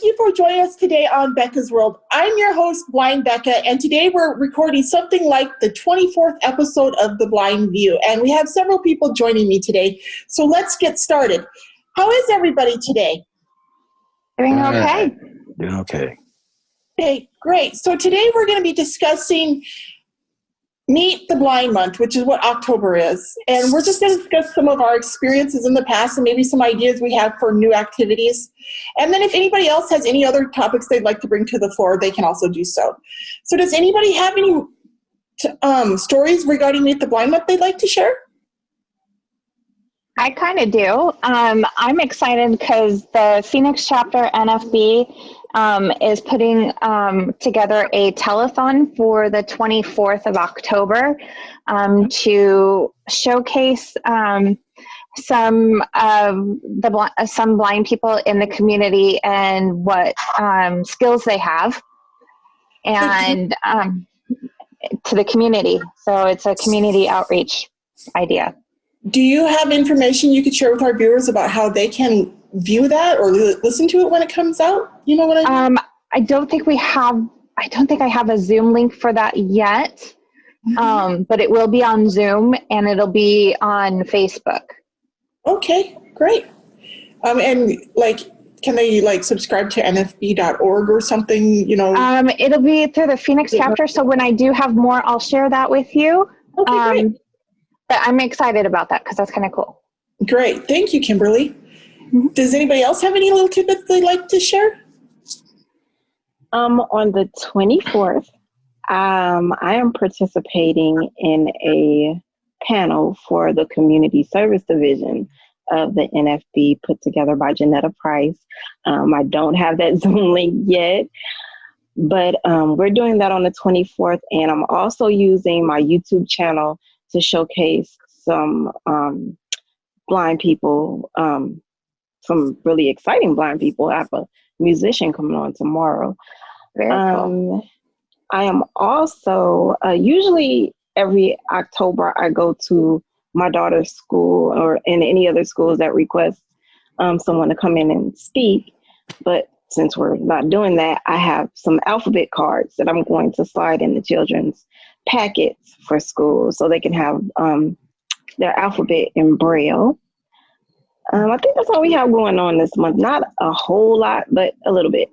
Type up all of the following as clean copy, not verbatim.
thank you for joining us today on Becca's World. I'm your host, Blind Becca, and today we're recording something like the 24th episode of The Blind View, and we have several people joining me today. So let's get started. How is everybody today? Doing okay. Doing okay. Okay, great. So today we're going to be discussing Meet the Blind Month, which is what October is. And we're just going to discuss some of our experiences in the past and maybe some ideas we have for new activities. And then if anybody else has any other topics they'd like to bring to the floor, they can also do so. So does anybody have any stories regarding Meet the Blind Month they'd like to share? I kind of do. I'm excited because the Phoenix chapter NFB is putting together a telethon for the 24th of October to showcase some blind people in the community and what skills they have, and to the community. So it's a community outreach idea. Do you have information you could share with our viewers about how they can view that or listen to it when it comes out? You know what I mean? I don't think I have a Zoom link for that yet. But it will be on Zoom and it'll be on Facebook. Okay, great. And can they subscribe to nfb.org or something, you know? It'll be through the Phoenix chapter. So when I do have more, I'll share that with you. Okay, great. But I'm excited about that because that's kind of cool. Great. Thank you, Kimberly. Mm-hmm. Does anybody else have any little tidbits they'd like to share? On the 24th, I am participating in a panel for the Community Service Division of the NFB put together by Janetta Price. I don't have that Zoom link yet, but we're doing that on the 24th, and I'm also using my YouTube channel to showcase some blind people, some really exciting blind people. I have a musician coming on tomorrow. Very cool. I am also, usually every October, I go to my daughter's school or in any other schools that request someone to come in and speak. But since we're not doing that, I have some alphabet cards that I'm going to slide in the children's packets for school so they can have their alphabet in Braille. I think that's all we have going on this month. Not a whole lot, but a little bit.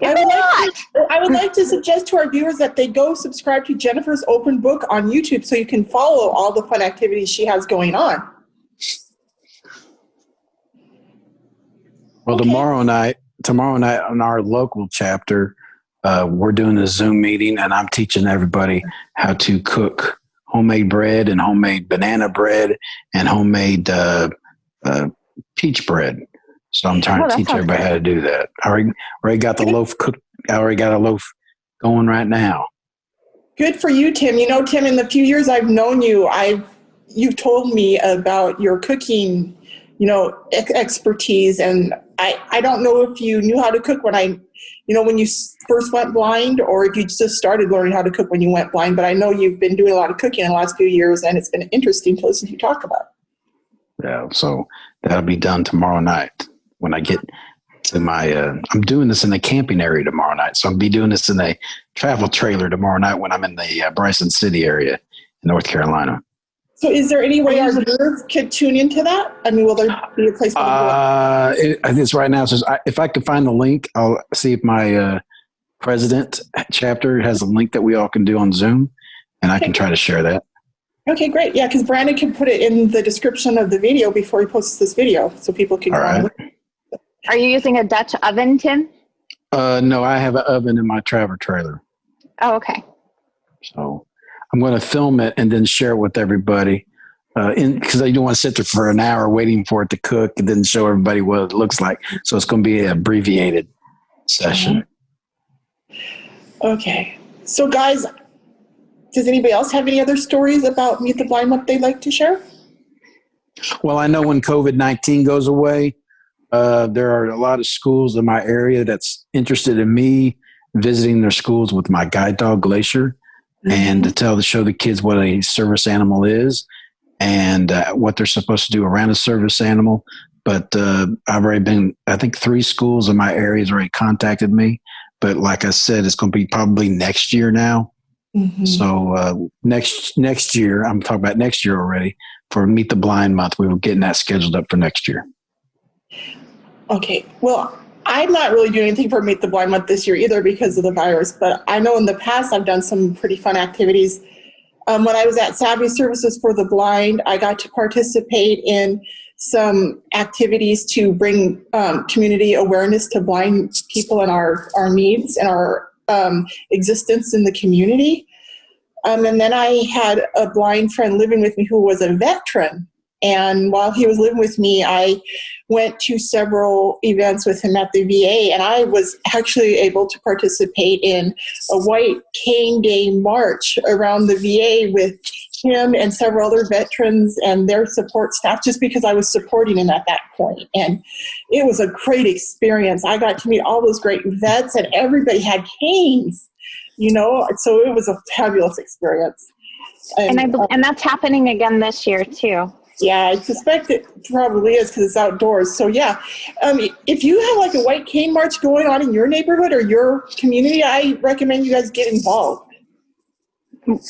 I would like to suggest to our viewers that they go subscribe to Jennifer's Open Book on YouTube so you can follow all the fun activities she has going on. Well, okay. tomorrow night on our local chapter, we're doing a Zoom meeting, and I'm teaching everybody how to cook homemade bread and homemade banana bread and homemade peach bread. So I'm trying to teach everybody how to do that. I already got the loaf cooked. I already got a loaf going right now. Good for you, Tim. You know, Tim, in the few years I've known you, you've told me about your cooking, expertise, and I don't know if you knew how to cook when you first went blind, or if you just started learning how to cook when you went blind. But I know you've been doing a lot of cooking in the last few years, and it's been interesting to listen to you talk about. Yeah, so that'll be done tomorrow night when I get to my, I'm doing this in the camping area tomorrow night. So I'll be doing this in a travel trailer tomorrow night when I'm in the Bryson City area in North Carolina. So is there any way our viewers could tune into that? I mean, will there be a place for them? It's right now. It says, if I can find the link, I'll see if my president chapter has a link that we all can do on Zoom, and I can try to share that. Okay, great. Yeah, because Brandon can put it in the description of the video before he posts this video so people can go on. Are you using a Dutch oven, Tim? No, I have an oven in my travel trailer. Oh, okay. So I'm going to film it and then share it with everybody because I don't want to sit there for an hour waiting for it to cook and then show everybody what it looks like. So it's going to be an abbreviated session. Okay. So guys, does anybody else have any other stories about Meet the Blind Month they'd like to share? Well, I know when COVID-19 goes away, there are a lot of schools in my area that's interested in me visiting their schools with my guide dog, Glacier, and to show the kids what a service animal is and what they're supposed to do around a service animal, But I've already been, I think 3 schools in my area has already contacted me. But like I said, it's going to be probably next year now. Mm-hmm. So next year, I'm talking about next year already, for Meet the Blind Month. We were getting that scheduled up for next year. Okay. Well, I'm not really doing anything for Meet the Blind Month this year either because of the virus, but I know in the past I've done some pretty fun activities. When I was at Savvy Services for the Blind, I got to participate in some activities to bring community awareness to blind people and our needs and our existence in the community. And then I had a blind friend living with me who was a veteran. And while he was living with me, I went to several events with him at the VA, and I was actually able to participate in a White Cane Day march around the VA with him and several other veterans and their support staff, just because I was supporting him at that point. And it was a great experience. I got to meet all those great vets, and everybody had canes, so it was a fabulous experience. And that's happening again this year too. Yeah, I suspect it probably is because it's outdoors. So yeah, if you have like a white cane march going on in your neighborhood or your community, I recommend you guys get involved.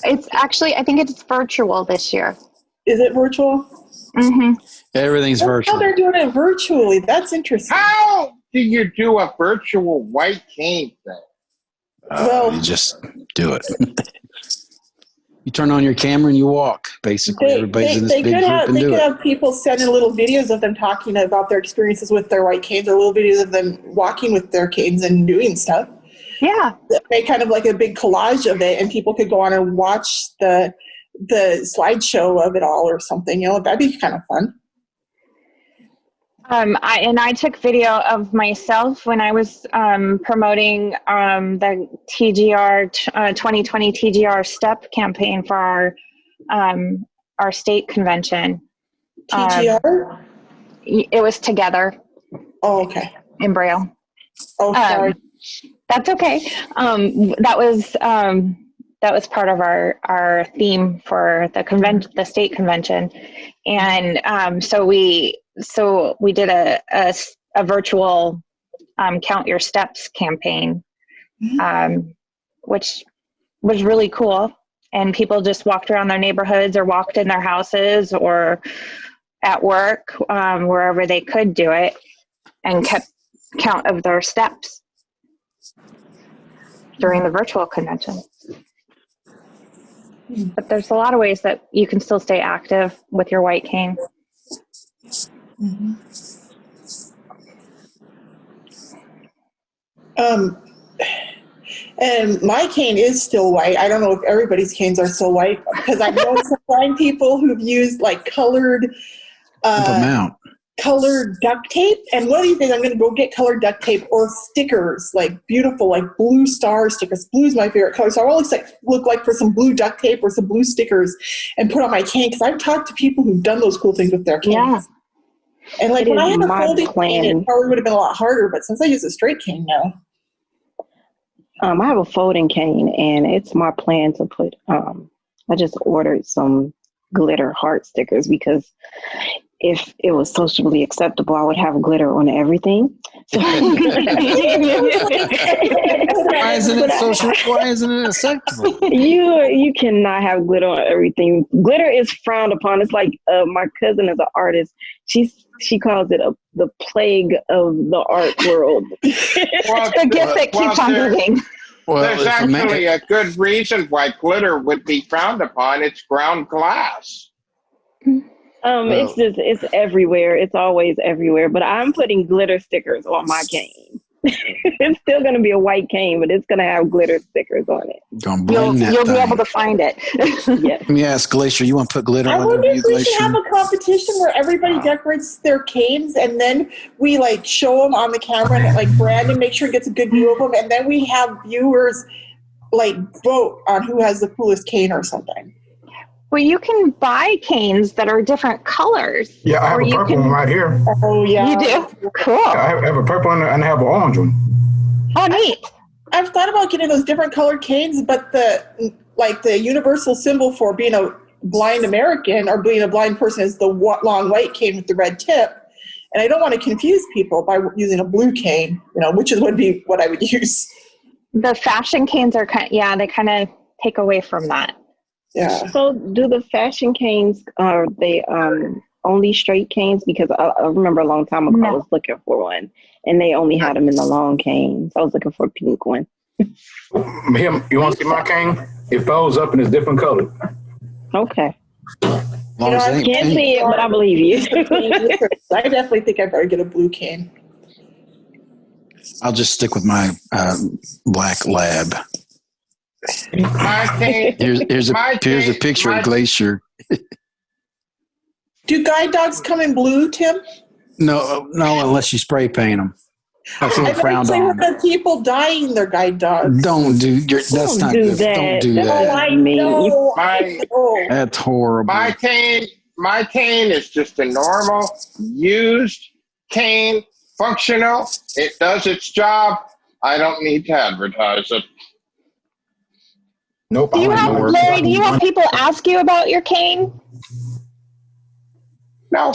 It's actually, I think it's virtual this year. Is it virtual? Mm-hmm. Everything's virtual. Oh, they're doing it virtually. That's interesting. How do you do a virtual white cane thing? Well, you just do it. You turn on your camera and you walk. Basically, everybody's in this big group and do it. They could have people send in little videos of them talking about their experiences with their white canes, or little videos of them walking with their canes and doing stuff. Yeah. Make kind of like a big collage of it, and people could go on and watch the slideshow of it all or something. That'd be kind of fun. I took video of myself when I was promoting the TGR 2020 TGR STEP campaign for our state convention. TGR? It was together. Oh, okay. In Braille. Oh, sorry. That's okay. That was part of our theme for the state convention, and so we did a virtual Count Your Steps campaign, which was really cool. And people just walked around their neighborhoods or walked in their houses or at work, wherever they could do it, and kept count of their steps during the virtual convention. But there's a lot of ways that you can still stay active with your white cane. Mm-hmm. And my cane is still white. I don't know if everybody's canes are still white, because I know some blind people who've used like colored duct tape. And one of these days I'm going to go get colored duct tape or stickers, like beautiful, like blue star stickers. Blue is my favorite color. So I always look like for some blue duct tape or some blue stickers and put on my cane, because I've talked to people who've done those cool things with their canes. Yeah. And like when I had a folding cane, it probably would have been a lot harder, but since I use a straight cane now. I have a folding cane, and it's my plan to put, I just ordered some glitter heart stickers, because if it was socially acceptable, I would have glitter on everything. So Why isn't it acceptable? You cannot have glitter on everything. Glitter is frowned upon. It's like my cousin is an artist. She calls it the plague of the art world. The gift that keeps on giving. Well, there's actually a good reason why glitter would be frowned upon. It's ground glass. It's everywhere. It's always everywhere. But I'm putting glitter stickers on my cane. It's still going to be a white cane, but it's going to have glitter stickers on it. You'll be able to find it. Yes. Let me ask Glacier, you want to put glitter on I wonder if we Glacier? should have a competition where everybody decorates their canes, and then we like show them on the camera and like Brandon make sure he gets a good view of them, and then we have viewers like vote on who has the coolest cane or something. Well, you can buy canes that are different colors. Yeah, I have a purple one right here. Oh, yeah. You do? Cool. I have a purple one and I have an orange one. Oh, neat. I've thought about getting those different colored canes, but the universal symbol for being a blind American or being a blind person is the long white cane with the red tip. And I don't want to confuse people by using a blue cane, which would be what I would use. The fashion canes are they kind of take away from that. Yeah. So do the fashion canes, are they only straight canes? Because I remember a long time ago I was looking for one, and they only had them in the long canes. I was looking for a pink one. You want to see my cane? It folds up and it's different color. Okay. Long as it I ain't can't pink. see it, but I believe you. I definitely think I better get a blue cane. I'll just stick with my black lab. My cane. Here's a picture of Glacier. Do guide dogs come in blue, Tim? No, unless you spray paint them. That's a little frowned I've on. heard people dyeing their guide dogs. That's not good. Don't do that. Oh, I know. That's horrible. My cane is just a normal used cane, functional. It does its job. I don't need to advertise it. Nope. Larry, do you have people ask you about your cane? No.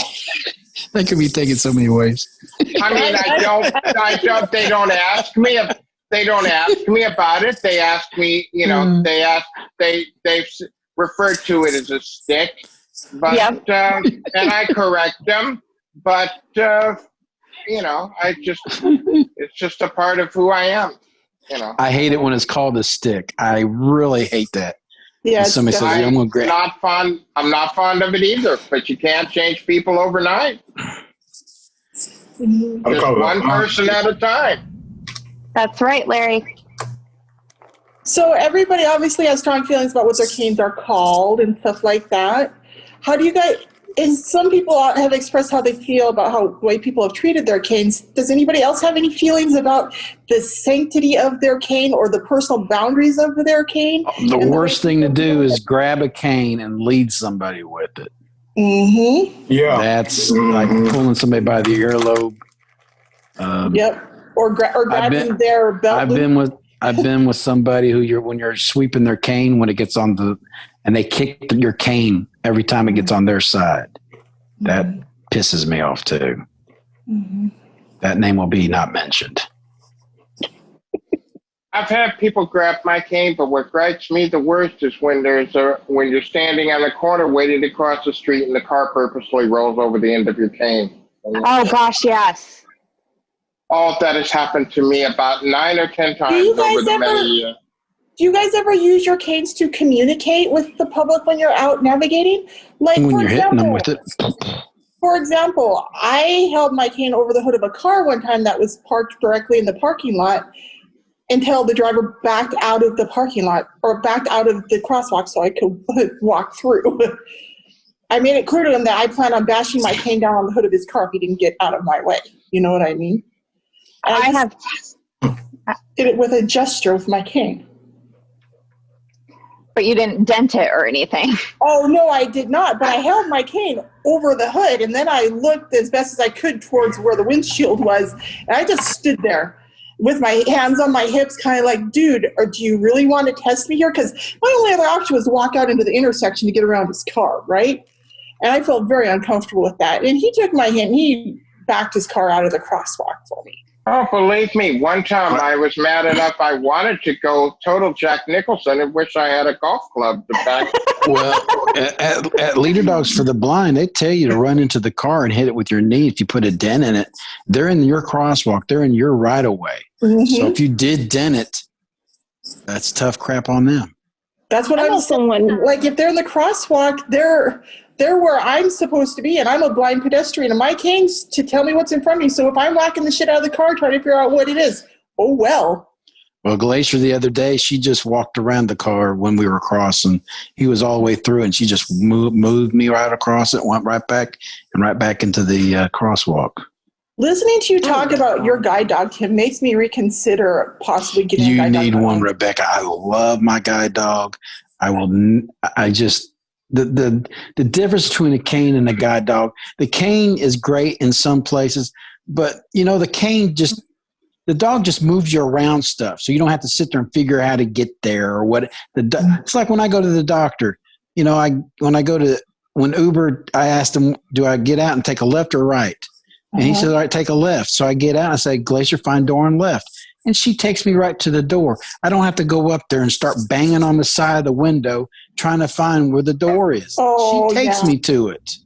That could be taken so many ways. I mean, I don't, they don't ask me about it. They ask me, they've referred to it as a stick, but, and I correct them, but, it's just a part of who I am, I hate it when it's called a stick. I really hate that. Yeah, somebody says, I'm going to I'm not fond of it either, but you can't change people overnight. Just one person at a time. That's right, Larry. So everybody obviously has strong feelings about what their canes are called and stuff like that. How do you guys, and some people have expressed how they feel about the way people have treated their canes. Does anybody else have any feelings about the sanctity of their cane or the personal boundaries of their cane? The worst thing to do is grab a cane and lead somebody with it. Mm-hmm. Yeah. That's like pulling somebody by the earlobe. Yep. Or grabbing their belt loop. I've been with somebody who when you're sweeping their cane when it gets on and they kick your cane every time it gets on their side. That pisses me off too. Mm-hmm. That name will be not mentioned. I've had people grab my cane, but what gripes me the worst is when you're standing on the corner waiting to cross the street and the car purposely rolls over the end of your cane. Oh gosh, yes. All that has happened to me about 9 or 10 times over the many years. Do you guys ever use your canes to communicate with the public when you're out navigating? Like when you're hitting them with it. For example, I held my cane over the hood of a car one time that was parked directly in the parking lot until the driver backed out of the parking lot or backed out of the crosswalk so I could walk through. I made it clear to him that I plan on bashing my cane down on the hood of his car if he didn't get out of my way. You know what I mean? And I did it with a gesture with my cane. But you didn't dent it or anything. Oh, no, I did not. But I held my cane over the hood, and then I looked as best as I could towards where the windshield was, and I just stood there with my hands on my hips, kind of like, dude, or do you really want to test me here? Because my only other option was to walk out into the intersection to get around his car, right? And I felt very uncomfortable with that. And he took my hand. He backed his car out of the crosswalk for me. Oh, believe me, one time I was mad enough I wanted to go total Jack Nicholson and wish I had a golf club to back. Well, at Leader Dogs for the Blind, they tell you to run into the car and hit it with your knee. If you put a dent in it, they're in your crosswalk. They're in your right of way. Mm-hmm. So if you did dent it, that's tough crap on them. That's what I'm saying. Like if they're in the crosswalk, they're where I'm supposed to be, and I'm a blind pedestrian, and my cane's to tell me what's in front of me. So if I'm whacking the shit out of the car trying to figure out what it is, oh well. Well, Glacier the other day, she just walked around the car when we were crossing. He was all the way through, and she just moved me right across it, went right back into the crosswalk. Listening to you talk about your guide dog, Tim, makes me reconsider possibly getting a guide dog. You need one, Rebecca. I love my guide dog. The difference between a cane and a guide dog, the cane is great in some places, but the dog just moves you around stuff. So you don't have to sit there and figure out how to get there or what it's like when I go to the doctor, when Uber, I asked them, do I get out and take a left or right? And he says, all right, take a left. So I get out and I say, Glacier, find door on left. And she takes me right to the door. I don't have to go up there and start banging on the side of the window trying to find where the door is. Oh, she takes me to it.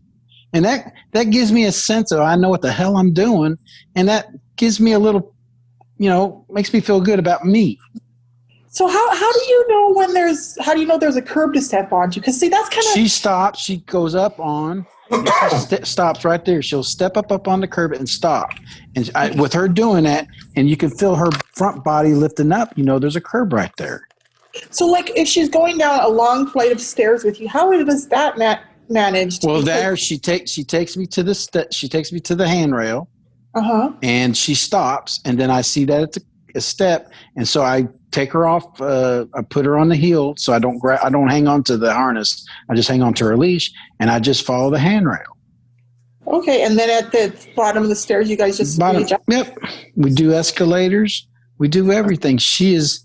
And that gives me a sense of I know what the hell I'm doing. And that gives me a little, makes me feel good about me. So how do you know how do you know there's a curb to step onto? Because see, that's kind of. She stops. She goes up on. She stops right there. She'll step up on the curb and stop. And with her doing that, and you can feel her front body lifting up, there's a curb right there. So, like, if she's going down a long flight of stairs with you, how does that manage? Well, there she takes me to the handrail. And she stops, and then I see that it's a step, and so I take her off. I put her on the heel, so I don't hang on to the harness. I just hang on to her leash, and I just follow the handrail. Okay, and then at the bottom of the stairs, you guys just Yep, we do escalators. We do everything. She is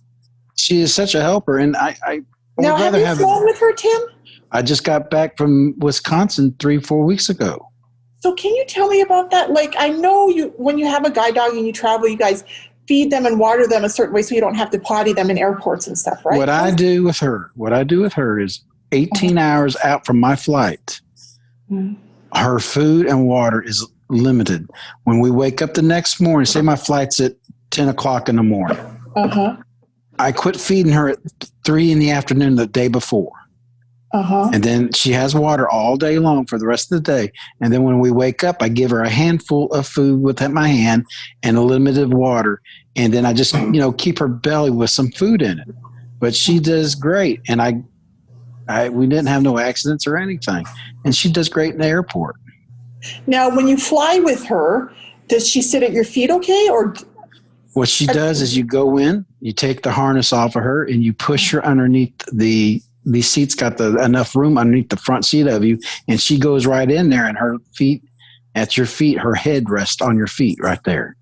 such a helper, and I now have you flown with her, Tim? I just got back from Wisconsin 3-4 weeks ago. So can you tell me about that? Like, I know when you have a guide dog and you travel, you guys feed them and water them a certain way so you don't have to potty them in airports and stuff, right? What I do with her is 18 hours out from my flight. Her food and water is limited. When we wake up the next morning, say my flight's at 10 o'clock in the morning. I quit feeding her at 3 in the afternoon the day before. And then she has water all day long for the rest of the day. And then when we wake up, I give her a handful of food with my hand and a limited water. And then I just, keep her belly with some food in it. But she does great. And we didn't have no accidents or anything. And she does great in the airport. Now, when you fly with her, does she sit at your feet okay? Or what she does is you go in, you take the harness off of her, and you push her underneath the seat's got enough room underneath the front seat of you, and she goes right in there, and her feet at your feet, her head rests on your feet right there.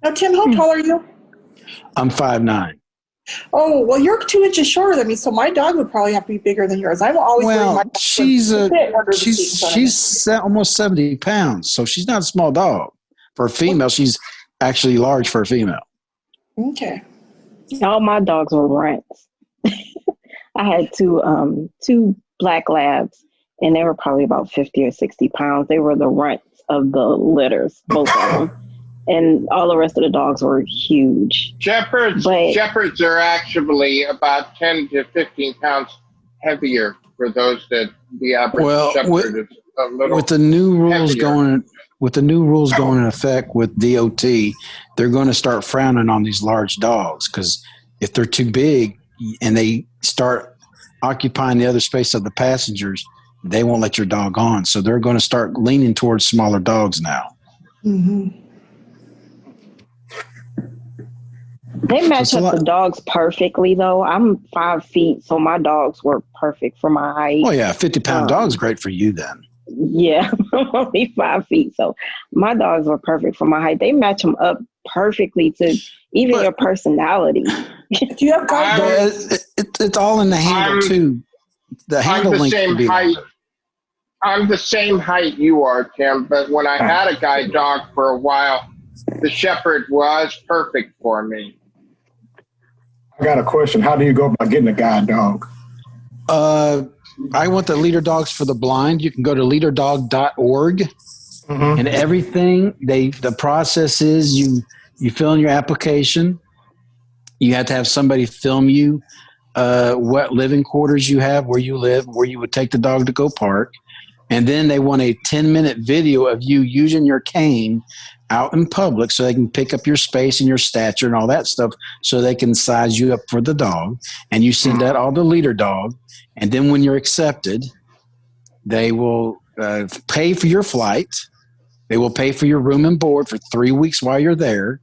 Now, Tim, how tall are you? I'm 5'9". Oh, well, you're 2 inches shorter than me, so my dog would probably have to be bigger than yours. I'm always worried my dog she's almost 70 pounds, so she's not a small dog. For a female, she's actually large for a female. Okay. All my dogs were runts. I had two black labs, and they were probably about 50 or 60 pounds. They were the runts of the litters, both of them. And all the rest of the dogs were huge. Shepherds are actually about 10 to 15 pounds heavier for those that the average shepherd is a little with the new rules heavier. going in effect with DOT, they're going to start frowning on these large dogs because if they're too big and they start occupying the other space of the passengers, they won't let your dog on. So they're going to start leaning towards smaller dogs now. They match up the dogs perfectly, though. I'm 5 feet, so my dogs were perfect for my height. Oh, yeah. 50-pound dog's great for you then. Yeah, I'm only 5 feet, so my dogs were perfect for my height. They match them up perfectly to even your personality. Do you have guide? It's all in the handle, too. The handle length can be height. I'm the same height you are, Tim, but when I had a guide dog for a while, the shepherd was perfect for me. I got a question. How do you go about getting a guide dog? I want the Leader Dogs for the Blind. You can go to leaderdog.org and everything. The process is you fill in your application. You have to have somebody film you what living quarters you have, where you live, where you would take the dog to go park. And then they want a 10-minute video of you using your cane out in public so they can pick up your space and your stature and all that stuff so they can size you up for the dog. And you send that all to Leader Dog. And then when you're accepted, they will pay for your flight. They will pay for your room and board for 3 weeks while you're there.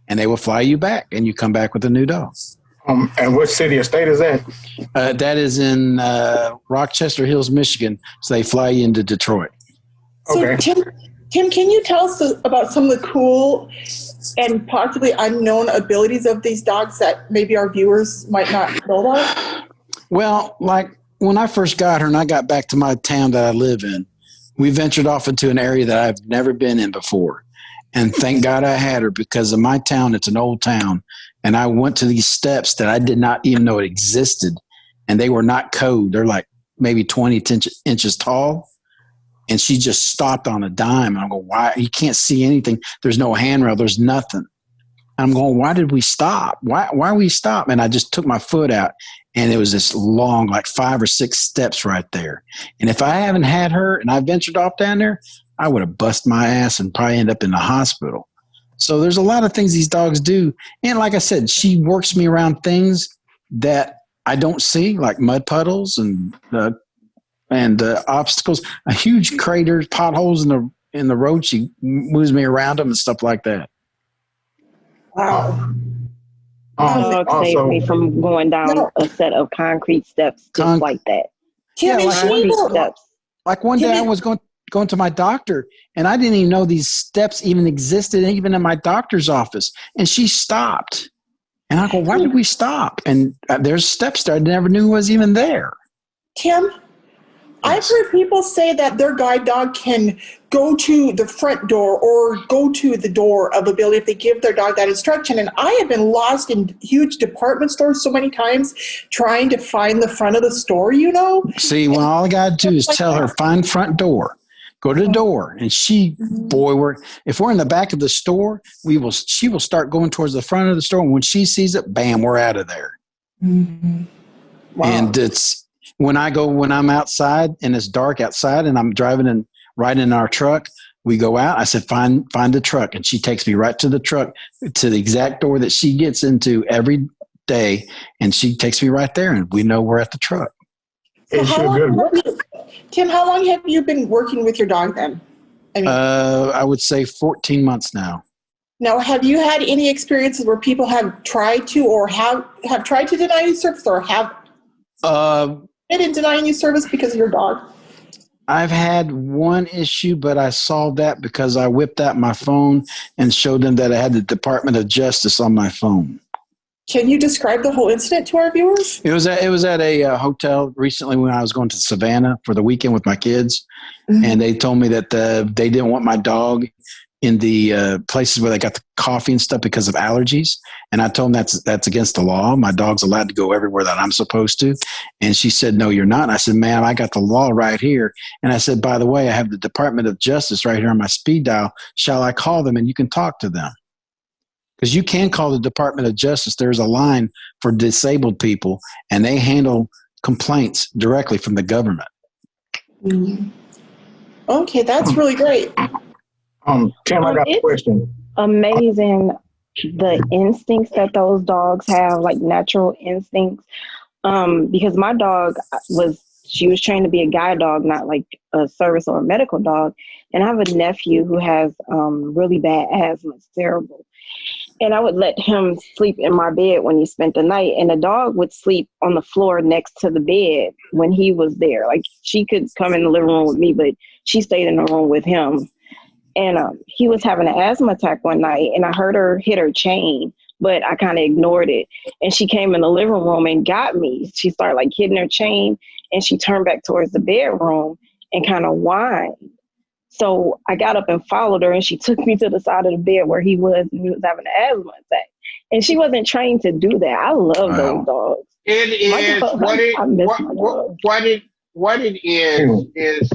And they will fly you back and you come back with a new dog. And what city or state is that? That is in Rochester Hills, Michigan. So they fly you into Detroit. So Tim, can you tell us about some of the cool and possibly unknown abilities of these dogs that maybe our viewers might not know about? Well, like when I first got her and I got back to my town that I live in, we ventured off into an area that I've never been in before. And thank God I had her, because in my town, it's an old town. And I went to these steps that I did not even know it existed. And they were not code. They're like maybe 20 inches tall. And she just stopped on a dime. And I'm going, why? You can't see anything. There's no handrail. There's nothing. I'm going, why did we stop? Why we stop? And I just took my foot out, and it was this long, like 5 or 6 steps right there. And if I haven't had her and I ventured off down there, I would have bust my ass and probably end up in the hospital. So there's a lot of things these dogs do. And like I said, she works me around things that I don't see, like mud puddles and obstacles, a huge craters, potholes in the road. She moves me around them and stuff like that. Wow. Dog saved me from going down a set of concrete steps just like that. Tim, like one day I was going to my doctor, and I didn't even know these steps even existed, even in my doctor's office. And she stopped. And I go, why did we stop? And there's steps there I never knew was even there. Tim, I've heard people say that their guide dog can go to the front door or go to the door of a building if they give their dog that instruction. And I have been lost in huge department stores so many times trying to find the front of the store, you know? See, well, all I got to do is tell her, find front door. Go to the door. And if we're in the back of the store, she will start going towards the front of the store. And when she sees it, bam, we're out of there. Mm-hmm. Wow. And it's when I'm outside and it's dark outside and I'm driving and riding in our truck, we go out. I said, find the truck. And she takes me right to the truck, to the exact door that she gets into every day. And she takes me right there, and we know we're at the truck. So Tim, how long have you been working with your dog then? I would say 14 months now. Now, have you had any experiences where people have tried to or have tried to deny you service or have been in denying you service because of your dog? I've had one issue, but I solved that because I whipped out my phone and showed them that I had the Department of Justice on my phone. Can you describe the whole incident to our viewers? It was at a hotel recently when I was going to Savannah for the weekend with my kids. Mm-hmm. And they told me that they didn't want my dog in the places where they got the coffee and stuff because of allergies. And I told them that's against the law. My dog's allowed to go everywhere that I'm supposed to. And she said, no, you're not. And I said, ma'am, I got the law right here. And I said, by the way, I have the Department of Justice right here on my speed dial. Shall I call them and you can talk to them? Because you can call the Department of Justice. There's a line for disabled people, and they handle complaints directly from the government. Mm-hmm. Okay, that's really great. Tim, I got a question. Amazing the instincts that those dogs have, like natural instincts. Because my dog was trained to be a guide dog, not like a service or a medical dog. And I have a nephew who has really bad asthma. It's terrible. And I would let him sleep in my bed when he spent the night. And the dog would sleep on the floor next to the bed when he was there. Like, she could come in the living room with me, but she stayed in the room with him. And he was having an asthma attack one night, and I heard her hit her chain, but I kind of ignored it. And she came in the living room and got me. She started like hitting her chain, and she turned back towards the bedroom and kind of whined. So I got up and followed her, and she took me to the side of the bed where he was, and he was having an asthma attack. And she wasn't trained to do that. I love those dogs. It is what it is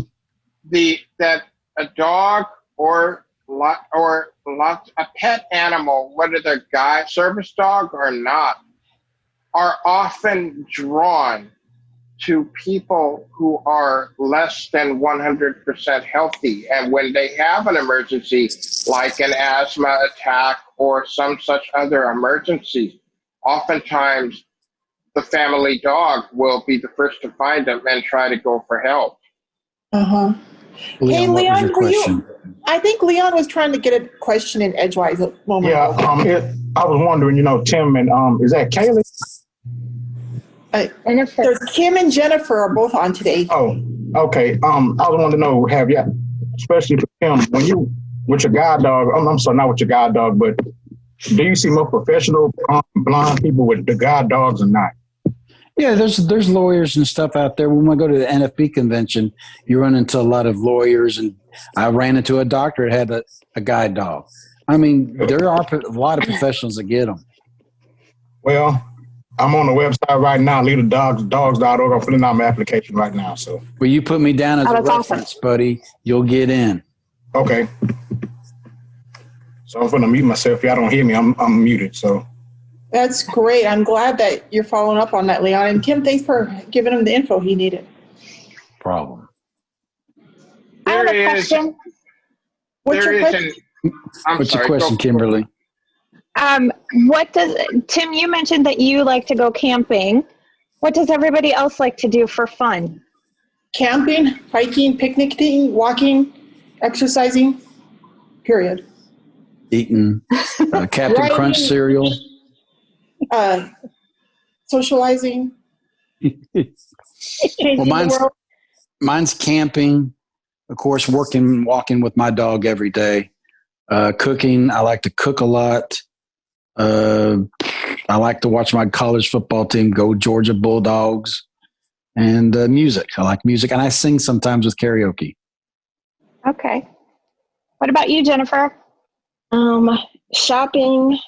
that a dog or a pet animal, whether they're service dog or not, are often drawn to people who are less than 100% healthy. And when they have an emergency, like an asthma attack or some such other emergency, oftentimes the family dog will be the first to find them and try to go for help. Uh-huh. Leon, hey, Leon, I think Leon was trying to get a question in edgewise a moment ago. I was wondering, Tim and is that Kaylee? There's Kim and Jennifer are both on today. Oh, okay. I was wanting to know, have you, especially for Kim, when you with your guide dog? I'm sorry, not with your guide dog, but do you see more professional blind people with the guide dogs or not? Yeah, there's lawyers and stuff out there. When I go to the NFB convention, you run into a lot of lawyers, and I ran into a doctor that had a guide dog. I mean, there are a lot of professionals that get them. Well, I'm on the website right now, leaderdogs.org. I'm filling out my application right now. So, Well, you put me down as a that's reference, awesome. buddy. You'll get in. okay. So I'm going to mute myself. If y'all don't hear me, I'm muted. So, That's great. I'm glad that you're following up on that, Leon. And Kim, thanks for giving him the info he needed. Problem. I have There a is, question. What's there your is question? What's your question, Kimberly? Tim, you mentioned that you like to go camping. What does everybody else like to do for fun? Camping, hiking, picnicking, walking, exercising, period. Eating Captain Writing, Crunch cereal. Socializing, changing Well, the world. mine's camping, of course, walking with my dog every day. Cooking, I like to cook a lot. I like to watch my college football team go Georgia Bulldogs. And music. I like music, and I sing sometimes with karaoke. Okay. What about you, Jennifer? Shopping.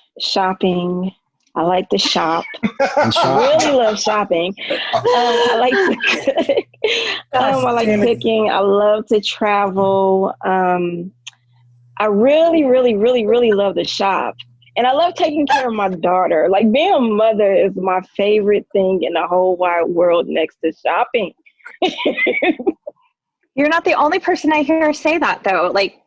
I like to shop. I really love shopping. I like to cook. I like cooking. I love to travel. I really, really, really, really love to shop. And I love taking care of my daughter. Like, being a mother is my favorite thing in the whole wide world next to shopping. You're not the only person I hear say that, though. Like,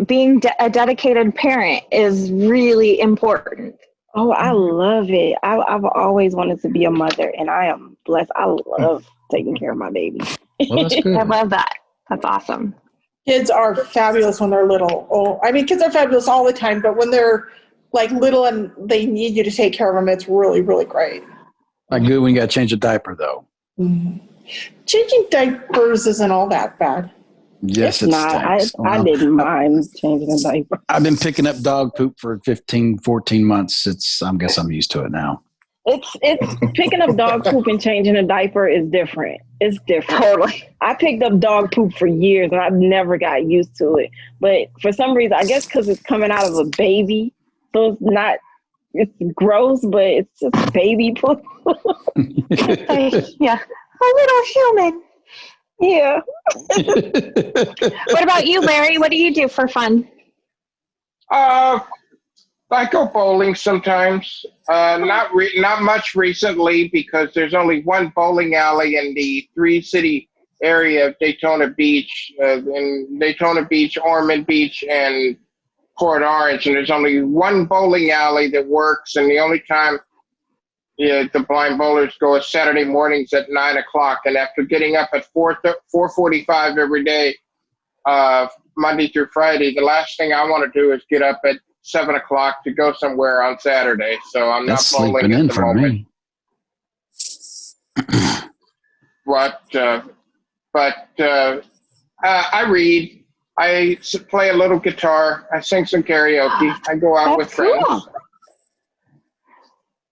being a dedicated parent is really important. Oh, I love it. I've always wanted to be a mother, and I am blessed. I love taking care of my baby. Well, that's good. I love that. That's awesome. Kids are fabulous when they're little. Oh, I mean, kids are fabulous all the time, but when they're like little and they need you to take care of them, it's really, really great. Like good when you got to change a diaper, though. Mm-hmm. Changing diapers isn't all that bad. Yes, It's not. I didn't mind changing a diaper. I've been picking up dog poop for 15, 14 months. I guess I'm used to it now. It's picking up dog poop and changing a diaper is different. It's different. Totally. I picked up dog poop for years and I've never got used to it. But for some reason, I guess because it's coming out of a baby, so it's gross, but it's just baby poop. Yeah. A little human. Yeah. What about you, Larry? What do you do for fun? I go bowling sometimes. Not much recently because there's only one bowling alley in the three-city area of Daytona Beach, Ormond Beach, and Port Orange, and there's only one bowling alley that works, and the only time the blind bowlers go is Saturday mornings at 9 o'clock, and after getting up at 4:45 every day, Monday through Friday, the last thing I want to do is get up at 7 o'clock to go somewhere on Saturday. So I'm That's not bowling sleeping at in the for moment. me. I read. I play a little guitar. I sing some karaoke. I go out with friends. Cool.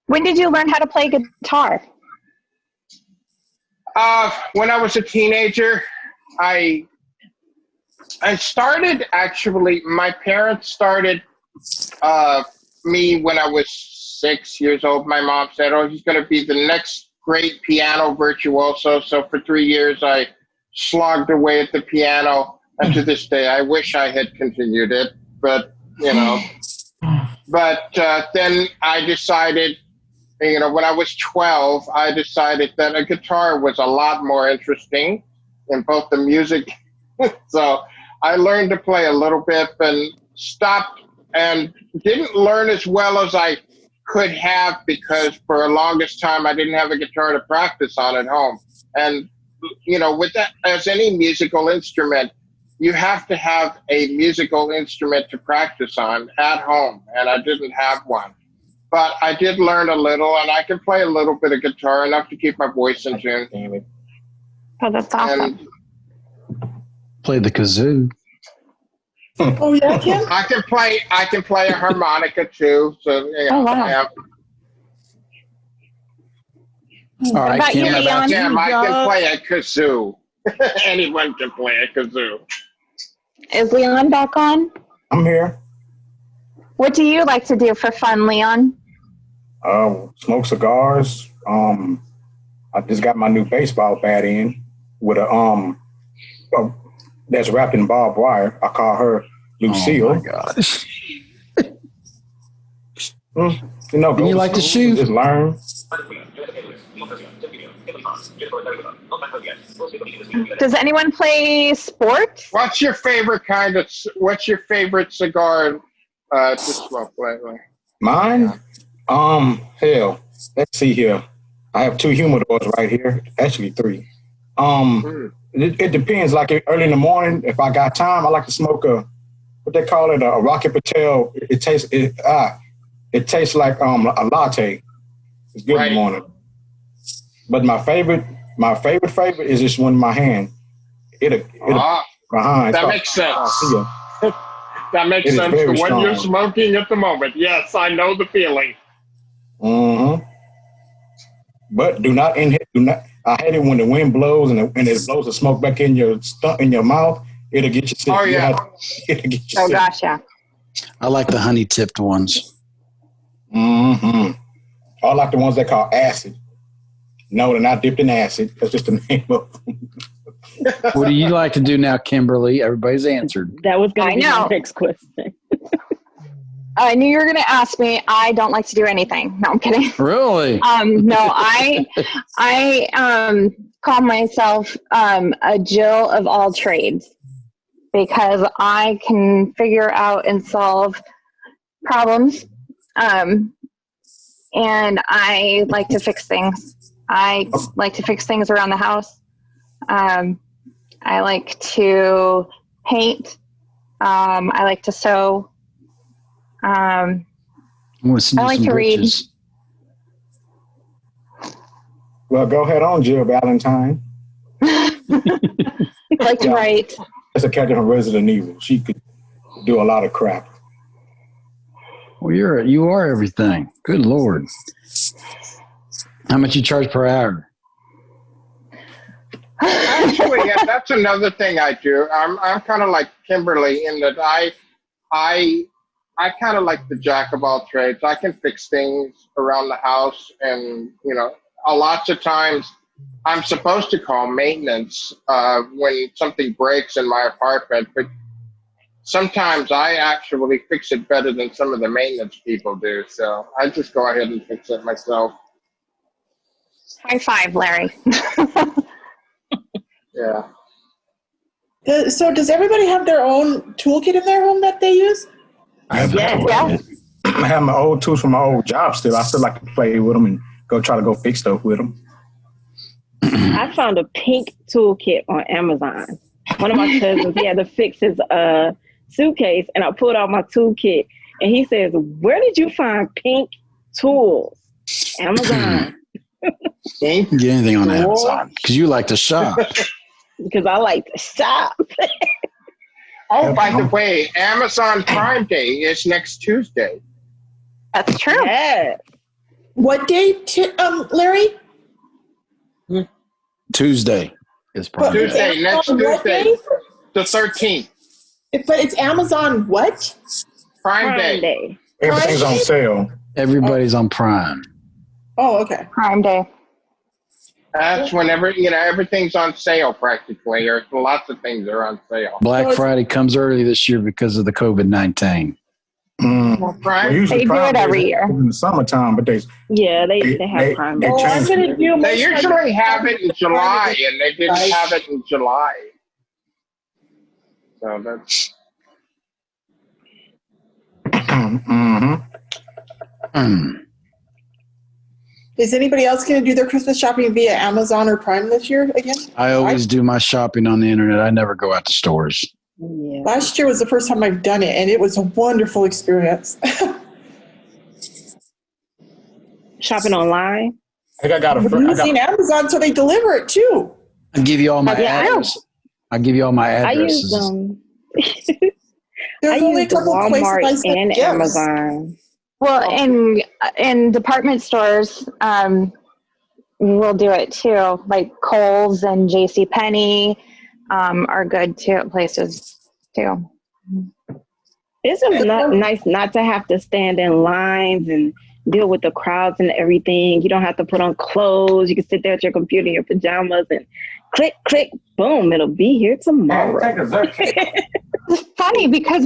When did you learn how to play guitar? When I was a teenager, I started, actually, my parents started me when I was 6 years old. My mom said, oh, he's going to be the next great piano virtuoso. So for 3 years, I slogged away at the piano. And to this day, I wish I had continued it. But, then I decided, when I was 12, I decided that a guitar was a lot more interesting in both the music. So I learned to play a little bit and stopped and didn't learn as well as I could have because for the longest time I didn't have a guitar to practice on at home. And, with that, as any musical instrument, you have to have a musical instrument to practice on at home, and I didn't have one. But I did learn a little, and I can play a little bit of guitar, enough to keep my voice in tune. Oh, that's awesome. Play the kazoo. Oh yeah, Kim? I can play a harmonica too. So Oh, wow. yeah. All right, about you, Kim. Leon? Tim, I can play a kazoo. Anyone can play a kazoo. Is Leon back on? I'm here. What do you like to do for fun, Leon? Smoke cigars. I just got my new baseball bat in with a that's wrapped in barbed wire. I call her Lucille. Oh my gosh. You know, Do you like to shoot? Just learn. Does anyone play sports? What's your favorite cigar to smoke lately? Mine? Hell, let's see here. I have 2 humidors right here. Actually 3. It depends. Like early in the morning, if I got time, I like to smoke what they call it, a Rocket Patel. It tastes like a latte. It's good in the morning. But my favorite is this one in my hand. It'll behind. That makes sense. That makes sense to what you're smoking at the moment. Yes, I know the feeling. Mm-hmm. But do not inhale. I hate it when the wind blows and it blows the smoke back in your mouth. It'll get you sick. Oh yeah. It'll get you Oh sick. gosh, yeah. I like the honey tipped ones. Mm-hmm. I like the ones they call acid. No, they're not dipped in acid. That's just the name of them. What do you like to do now, Kimberly? Everybody's answered. That was going to be know. my next question. I knew you were going to ask me. I don't like to do anything. No, I'm kidding. Really? No, I call myself a Jill of all trades because I can figure out and solve problems. And I like to fix things. I like to fix things around the house. I like to paint. I like to sew. I like to read. Well, go ahead on, Jill Valentine. I like to write. That's a character from Resident Evil. She could do a lot of crap. Well, you are everything. Good Lord. How much you charge per hour? Actually, yeah, that's another thing I do. I'm kind of like Kimberly in that I kind of like the jack of all trades. I can fix things around the house, and a lot of times I'm supposed to call maintenance when something breaks in my apartment, but sometimes I actually fix it better than some of the maintenance people do. So I just go ahead and fix it myself. High five, Larry. Yeah. So does everybody have their own toolkit in their home that they use? I have Yeah. I have my old tools from my old job still. I still like to play with them and try to fix stuff with them. I found a pink toolkit on Amazon. One of my cousins, he had to fix his suitcase, and I pulled out my toolkit, and he says, "Where did you find pink tools?" Amazon. You can get anything on Amazon because you like to shop. Because I like to shop. Oh, by the way, Amazon Prime Day is next Tuesday. That's true. Yeah. What day, Larry? Tuesday is Prime Day. Tuesday, next Tuesday, the 13th. But it's Amazon what? Prime Day. Everything's on sale. Everybody's on Prime. Oh, okay. Prime Day. That's whenever, everything's on sale practically, or lots of things are on sale. Black Friday comes early this year because of the COVID-19. Prime. Usually They do it every year. in the summertime, but they have Prime Day. I'm going to do. They usually have it in July, and they didn't have it in July. So that's. Is anybody else going to do their Christmas shopping via Amazon or Prime this year again? I always do my shopping on the internet. I never go out to stores. Yeah. Last year was the first time I've done it, and it was a wonderful experience. Shopping online? I think I got a friend. Using Amazon, so they deliver it too. I'll give you all my Yeah, address. I'll give you all my I use addresses. There's only a use the couple of places I Walmart send and gifts. Amazon. Well, in department stores, will do it too. Like Kohl's and JCPenney are good too places too. It's just nice not to have to stand in lines and deal with the crowds and everything. You don't have to put on clothes. You can sit there at your computer in your pajamas and click, click, boom, it'll be here tomorrow. It's funny because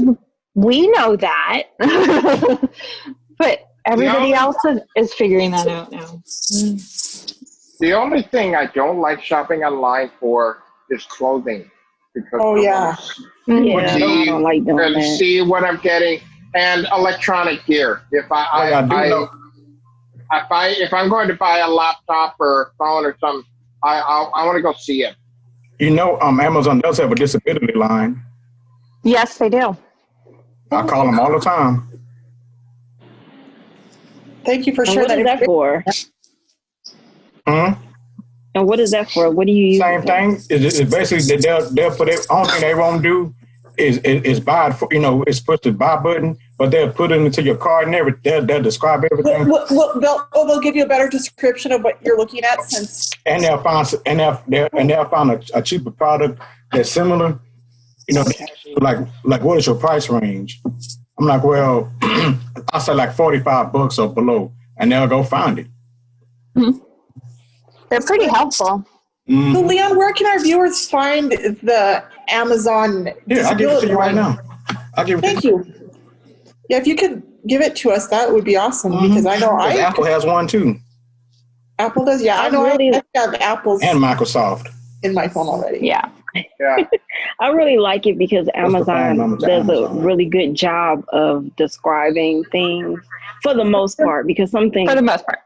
we know that, but everybody else is figuring that out now. The only thing I don't like shopping online for is clothing. Because yeah. I don't like doing that. See what I'm getting, and electronic gear. If if I'm going to buy a laptop or a phone or something, I want to go see it. Amazon does have a disability line. Yes, they do. I call them all the time. Thank you for sharing that. What is that for? And what is that for? What do you use? Same thing. It's basically they'll put it. Only thing they won't do is buy it for, it's put the buy button, but they'll put it into your card and everything. They'll describe everything. They'll give you a better description of what you're looking at and they'll find a cheaper product that's similar. Like what is your price range? I'm like, well, I say like $45 or below, and they'll go find it. Mm-hmm. They're pretty helpful. Mm-hmm. So, Leon, where can our viewers find the Amazon? Yeah, I'll give it to you right now. Thank you. Yeah, if you could give it to us, that would be awesome, because I know Apple has one too. Apple does, yeah. I know I have Apple's and Microsoft in my phone already. Yeah. I really like it because Amazon does a really good job of describing things for the most part. Because some things, for the most part.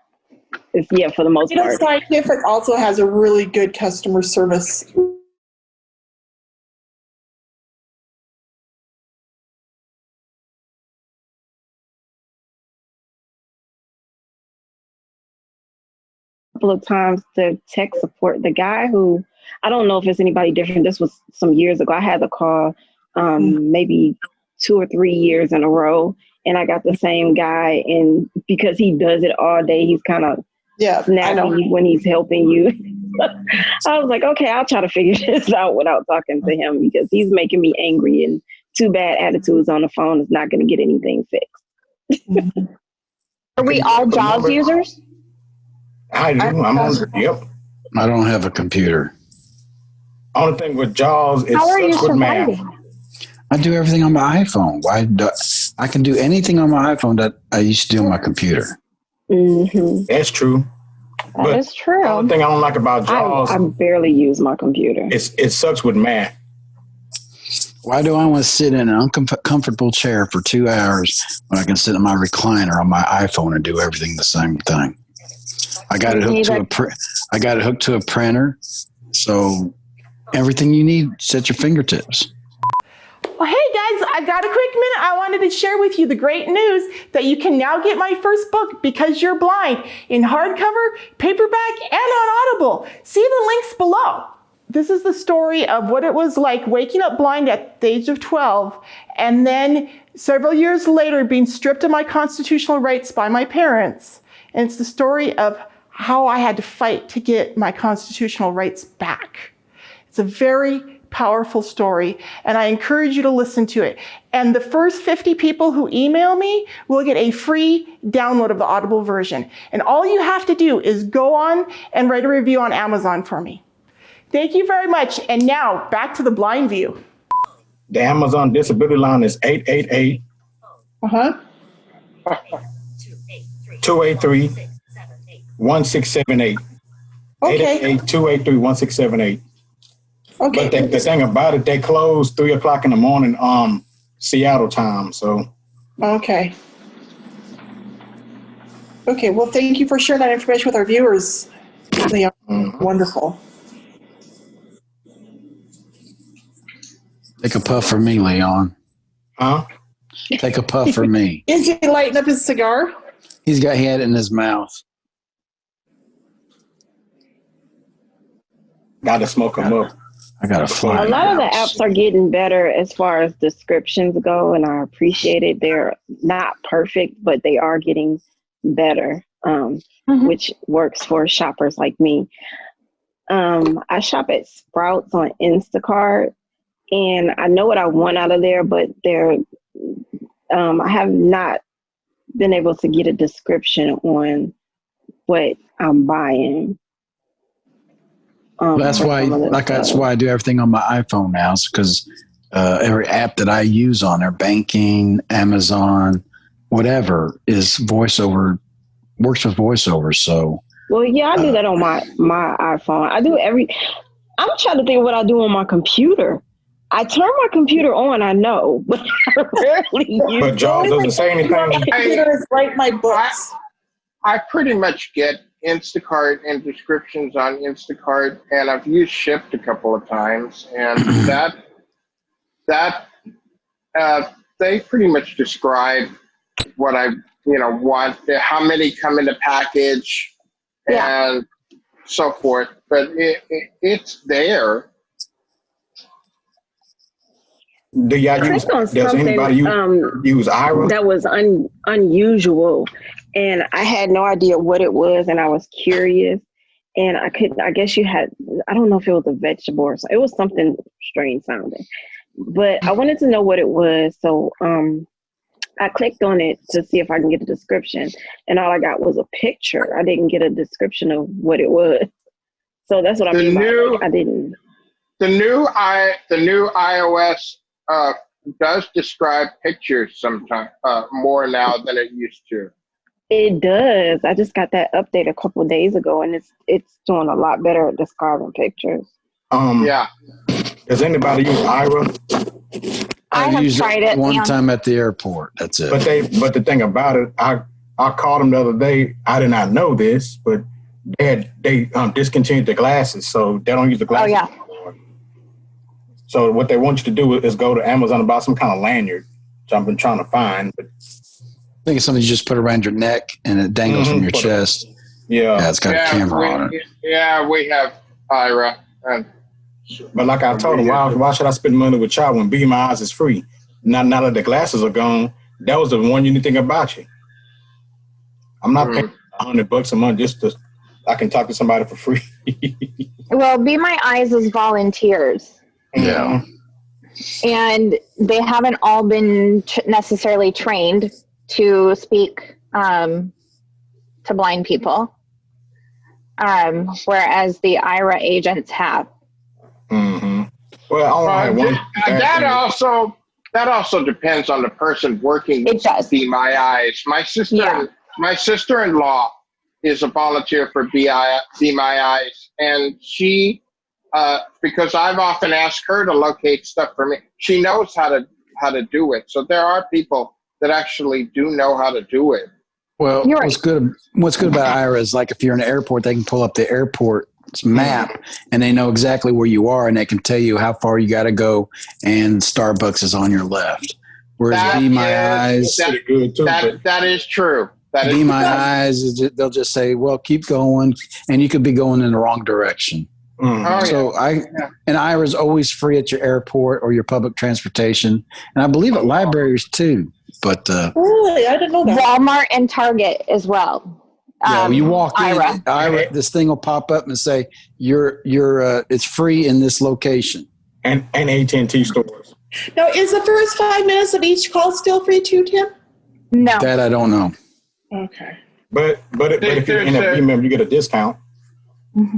For the most part. Scientific also has a really good customer service. Couple of times to tech support. The guy who, I don't know if it's anybody different. This was some years ago. I had the call maybe 2 or 3 years in a row, and I got the same guy. And because he does it all day, he's kind of snappy when he's helping you. I was like, okay, I'll try to figure this out without talking to him, because he's making me angry, and 2 bad attitudes on the phone is not going to get anything fixed. Are we all JAWS users? I do. Yep. I don't have a computer. Only thing with JAWS is how are you surviving? math. I do everything on my iPhone. I can do anything on my iPhone that I used to do on my computer. Mm-hmm. That's true. That is true. The only thing I don't like about JAWS, I barely use my computer. It sucks with math. Why do I want to sit in an uncomfortable chair for 2 hours when I can sit in my recliner on my iPhone and do everything the same thing? I got it hooked to a printer, so everything you need is at your fingertips. Well, hey guys, I got a quick minute. I wanted to share with you the great news that you can now get my first book, Because You're Blind, in hardcover, paperback, and on Audible. See the links below. This is the story of what it was like waking up blind at the age of 12, and then several years later being stripped of my constitutional rights by my parents. And it's the story of how I had to fight to get my constitutional rights back. It's a very powerful story, and I encourage you to listen to it. And the first 50 people who email me will get a free download of the Audible version. And all you have to do is go on and write a review on Amazon for me. Thank you very much. And now back to the blind view. The Amazon disability line is 888 283 1678. Okay. 888-283-1678. Okay. But the thing about it, they close 3 o'clock in the morning Seattle time. So. Okay. Okay. Well, thank you for sharing that information with our viewers, Leon. Wonderful. Take a puff for me, Leon. Huh? Take a puff for me. Is he lighting up his cigar? He had it in his mouth. Got to smoke them up. I got a fly. A lot of the apps are getting better as far as descriptions go, and I appreciate it. They're not perfect, but they are getting better. which works for shoppers like me. I shop at Sprouts on Instacart, and I know what I want out of there, but I have not been able to get a description on what I'm buying. That's why I do everything on my iPhone now, because every app that I use on there, banking, Amazon, whatever, is voiceover, works with voiceover. So, well, yeah, I do that on my iPhone. I'm trying to think of what I do on my computer. I turn my computer on, I know, but I rarely use it. But Joe doesn't say anything. My computer is write my books. I pretty much get Instacart and descriptions on Instacart, and I've used Shipt a couple of times, and that they pretty much describe what I want, how many come in the package, and so forth. But it's there. Does anybody use Ira? That was unusual, and I had no idea what it was, and I was curious, and I guess I don't know if it was a vegetable or something. It was something strange sounding, but I wanted to know what it was, so I clicked on it to see if I can get a description, and all I got was a picture. I didn't get a description of what it was, so that's what I mean. I didn't. The new iOS does describe pictures sometimes more now than it used to. It does. I just got that update a couple of days ago, and it's doing a lot better at describing pictures. Yeah. Does anybody use Ira? I have used tried it it one time at the airport. That's it. But the thing about it, I called them the other day. I did not know this, but they discontinued the glasses, so they don't use the glasses. Oh yeah. So what they want you to do is go to Amazon and buy some kind of lanyard, which I've been trying to find. But I think it's something you just put around your neck and it dangles from your chest. Yeah, it's got a camera on it. Yeah, we have Ira. But like I told him, why should I spend money with y'all when Be My Eyes is free? Now that the glasses are gone, that was the one you need to think about you. I'm not paying $100 a month just to I can talk to somebody for free. Well, Be My Eyes is volunteers. Yeah. And they haven't all been necessarily trained to speak to blind people, whereas the IRA agents have. Mm-hmm. Well, I only had one. That also depends on the person working. It does. Be My Eyes. My sister-in-law is a volunteer for Be My Eyes, and she. Because I've often asked her to locate stuff for me. She knows how to do it. So there are people that actually do know how to do it. Well, what's good about IRA is, like, if you're in an airport, they can pull up the airport's map and they know exactly where you are, and they can tell you how far you got to go, and Starbucks is on your left. Whereas Be My Eyes, that is true. Be My Eyes, they'll just say, well, keep going, and you could be going in the wrong direction. And IRA's always free at your airport or your public transportation, and I believe at libraries too. But really, I didn't know that. Walmart and Target as well. When you walk IRA. in, IRA, this thing will pop up and say you're it's free in this location. And AT&T stores. Now, is the first 5 minutes of each call still free too, Tim? No, that I don't know. Okay, but if you're an NFB member, you get a discount.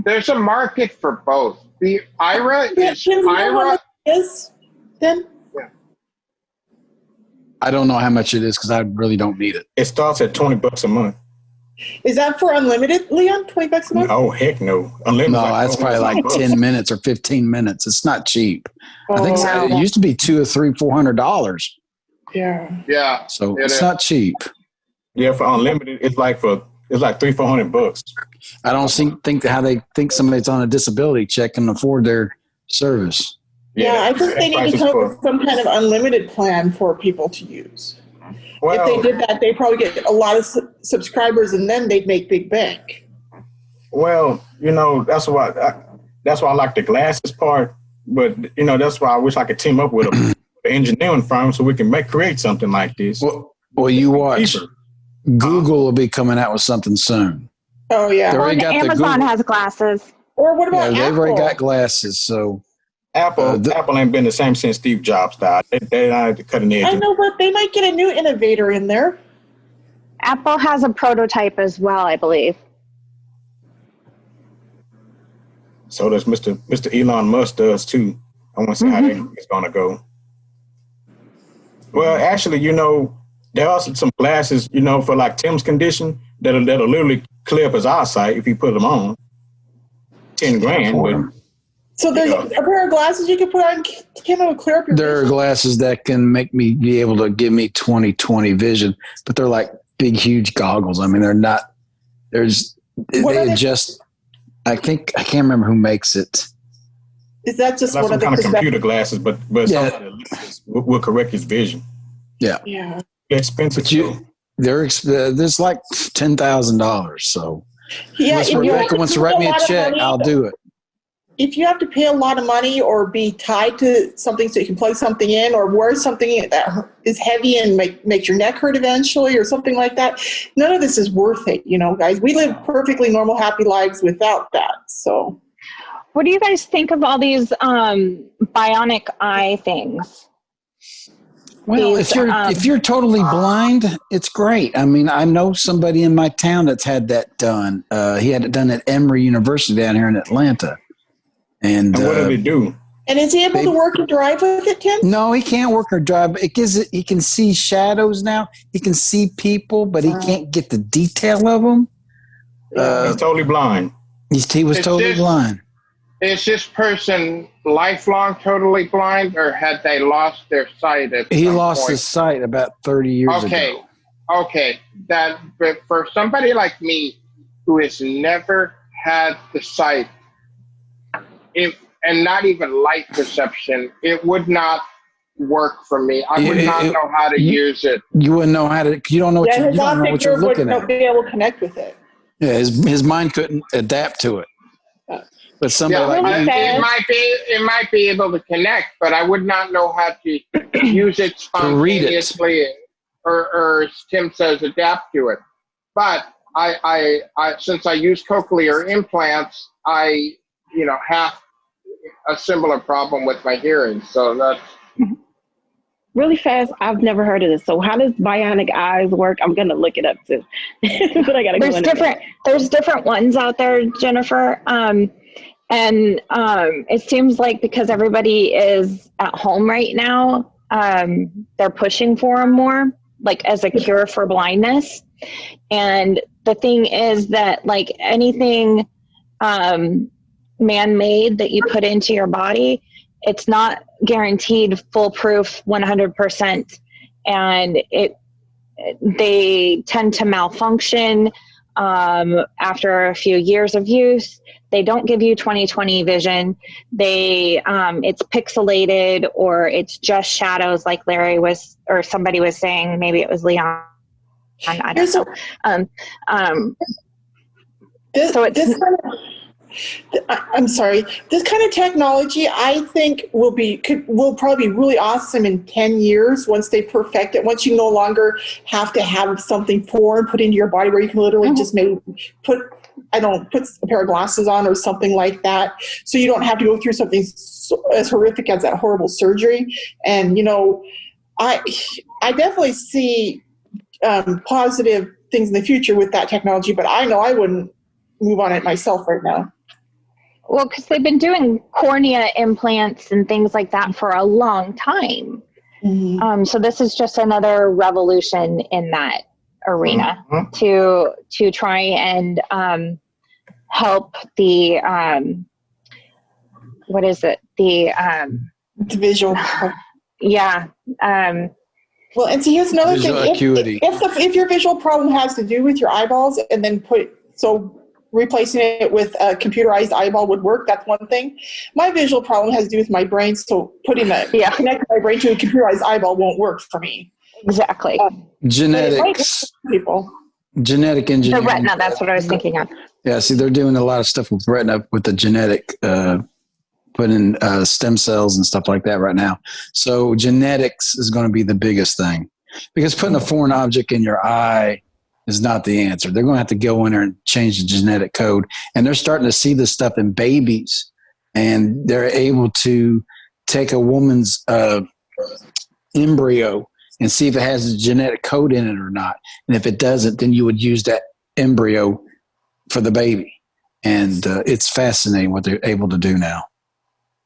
There's a market for both. The IRA is then. Yeah. I don't know how much it is because I really don't need it. It starts at $20 a month. Is that for unlimited, Leon? $20 a month? Oh, heck no. Unlimited. No, that's probably like 10 minutes or 15 minutes. It's not cheap. I think it used to be $200 or $400. Yeah. Yeah. So it's not cheap. Yeah, for unlimited, it's like $300-$400. I don't think how they think somebody's on a disability check can afford their service. Yeah, I think they need to come up with some kind of unlimited plan for people to use. Well, if they did that, they'd probably get a lot of subscribers, and then they'd make big bank. Well, that's why I like the glasses part. But that's why I wish I could team up with an engineering firm so we can create something like this. Well, you watch. Google will be coming out with something soon. Oh yeah. They already got the Amazon Google. has glasses. Or what Yeah, about they've Apple? already got glasses. So Apple ain't been the same since Steve Jobs died. They're not at the cutting edge. I know, but they might get a new innovator in there. Apple has a prototype as well, I believe. So does Mr. Elon Musk does too. I want to see how it's gonna go. Well, actually, there are some glasses, for like Tim's condition that'll literally clear up his eyesight if he put them on. $10,000, but So there's a pair of glasses you can put on, Kim, and clear up your there are vision. glasses that can make me be able to give me 20/20 vision, but they're like big, huge goggles. I mean, they're not. I think I can't remember who makes it. Is that just like one some of the kind of computer glasses, but Yeah. something that lenses will correct his vision. Yeah, Yeah. They're expensive. but there's like $10,000. So Yeah. unless If you have Rebecca to wants to pay write a me a lot of check, money- I'll do it. If you have to pay a lot of money or be tied to something so you can plug something in or wear something that is heavy and makes your neck hurt eventually or something like that, none of this is worth it, guys. We live perfectly normal, happy lives without that. So What do you guys think of all these bionic eye things? Well, if you're totally blind, it's great. I mean, I know somebody in my town that's had that done. He had it done at Emory University down here in Atlanta. And what did it do? And is he able to work and drive with it, Tim? No, he can't work or drive. But he can see shadows now. He can see people, but he can't get the detail of them. He's totally blind. He was totally blind. Is this person lifelong totally blind, or had they lost their sight at He some lost point? his sight about 30 years ago. Okay. But for somebody like me who has never had the sight, and not even light perception, it would not work for me. I would not know how to use it. You wouldn't know how to. You don't know what Yeah, you his don't know optic what you're nerve looking wouldn't at. be able to connect with it. Yeah, his mind couldn't adapt to it. But somebody like you, it might be able to connect, but I would not know how to use it spontaneously, or as Tim says, adapt to it. But I since I use cochlear implants, I have a similar problem with my hearing. So that's Really fast, I've never heard of this. So how does bionic eyes work? I'm gonna look it up too. But I gotta There's different ones out there, Jennifer. And it seems like because everybody is at home right now, they're pushing for them more, like as a cure for blindness. And the thing is that like anything man-made that you put into your body, it's not guaranteed foolproof 100%. And they tend to malfunction after a few years of use. They don't give you 20/20 vision. It's pixelated, or it's just shadows, like Larry was, or somebody was saying. Maybe it was Leon. I don't know. I'm sorry. This kind of technology, I think, will probably be really awesome in 10 years once they perfect it. Once you no longer have to have something foreign put into your body, where you can literally just maybe put a pair of glasses on or something like that, so you don't have to go through something as horrific as that horrible surgery. And I definitely see positive things in the future with that technology, but I know I wouldn't move on it myself right now. Well, because they've been doing cornea implants and things like that for a long time. Mm-hmm. So this is just another revolution in that arena to try and help the what is it? The visual. Yeah. Well, and see, here's another Visual thing. acuity. If your visual problem has to do with your eyeballs, and then replacing it with a computerized eyeball would work, that's one thing. My visual problem has to do with my brain, so connecting my brain to a computerized eyeball won't work for me. Exactly. Genetics. Genetic engineering. The retina, that's what I was thinking of. Yeah, see, they're doing a lot of stuff with retina, with the genetic, putting stem cells and stuff like that right now. So genetics is going to be the biggest thing, because putting a foreign object in your eye is not the answer. They're going to have to go in there and change the genetic code. And they're starting to see this stuff in babies. And they're able to take a woman's embryo and see if it has a genetic code in it or not. And if it doesn't, then you would use that embryo for the baby. And it's fascinating what they're able to do now.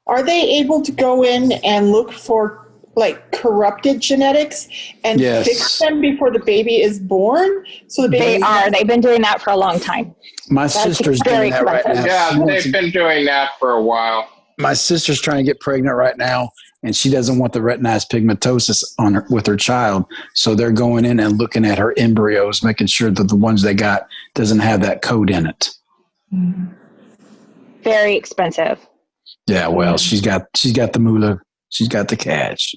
Are they able to go in and look for like corrupted genetics and fix them before the baby is born? So the baby They are. They've been doing that for a long time. My sister's doing that right now. Yeah, they've been doing that for a while. My sister's trying to get pregnant right now, and she doesn't want the retinitis pigmentosus on her, with her child. So they're going in and looking at her embryos, making sure that the ones they got doesn't have that code in it. Very expensive. Yeah, well, she's got the moolah. She's got the cash.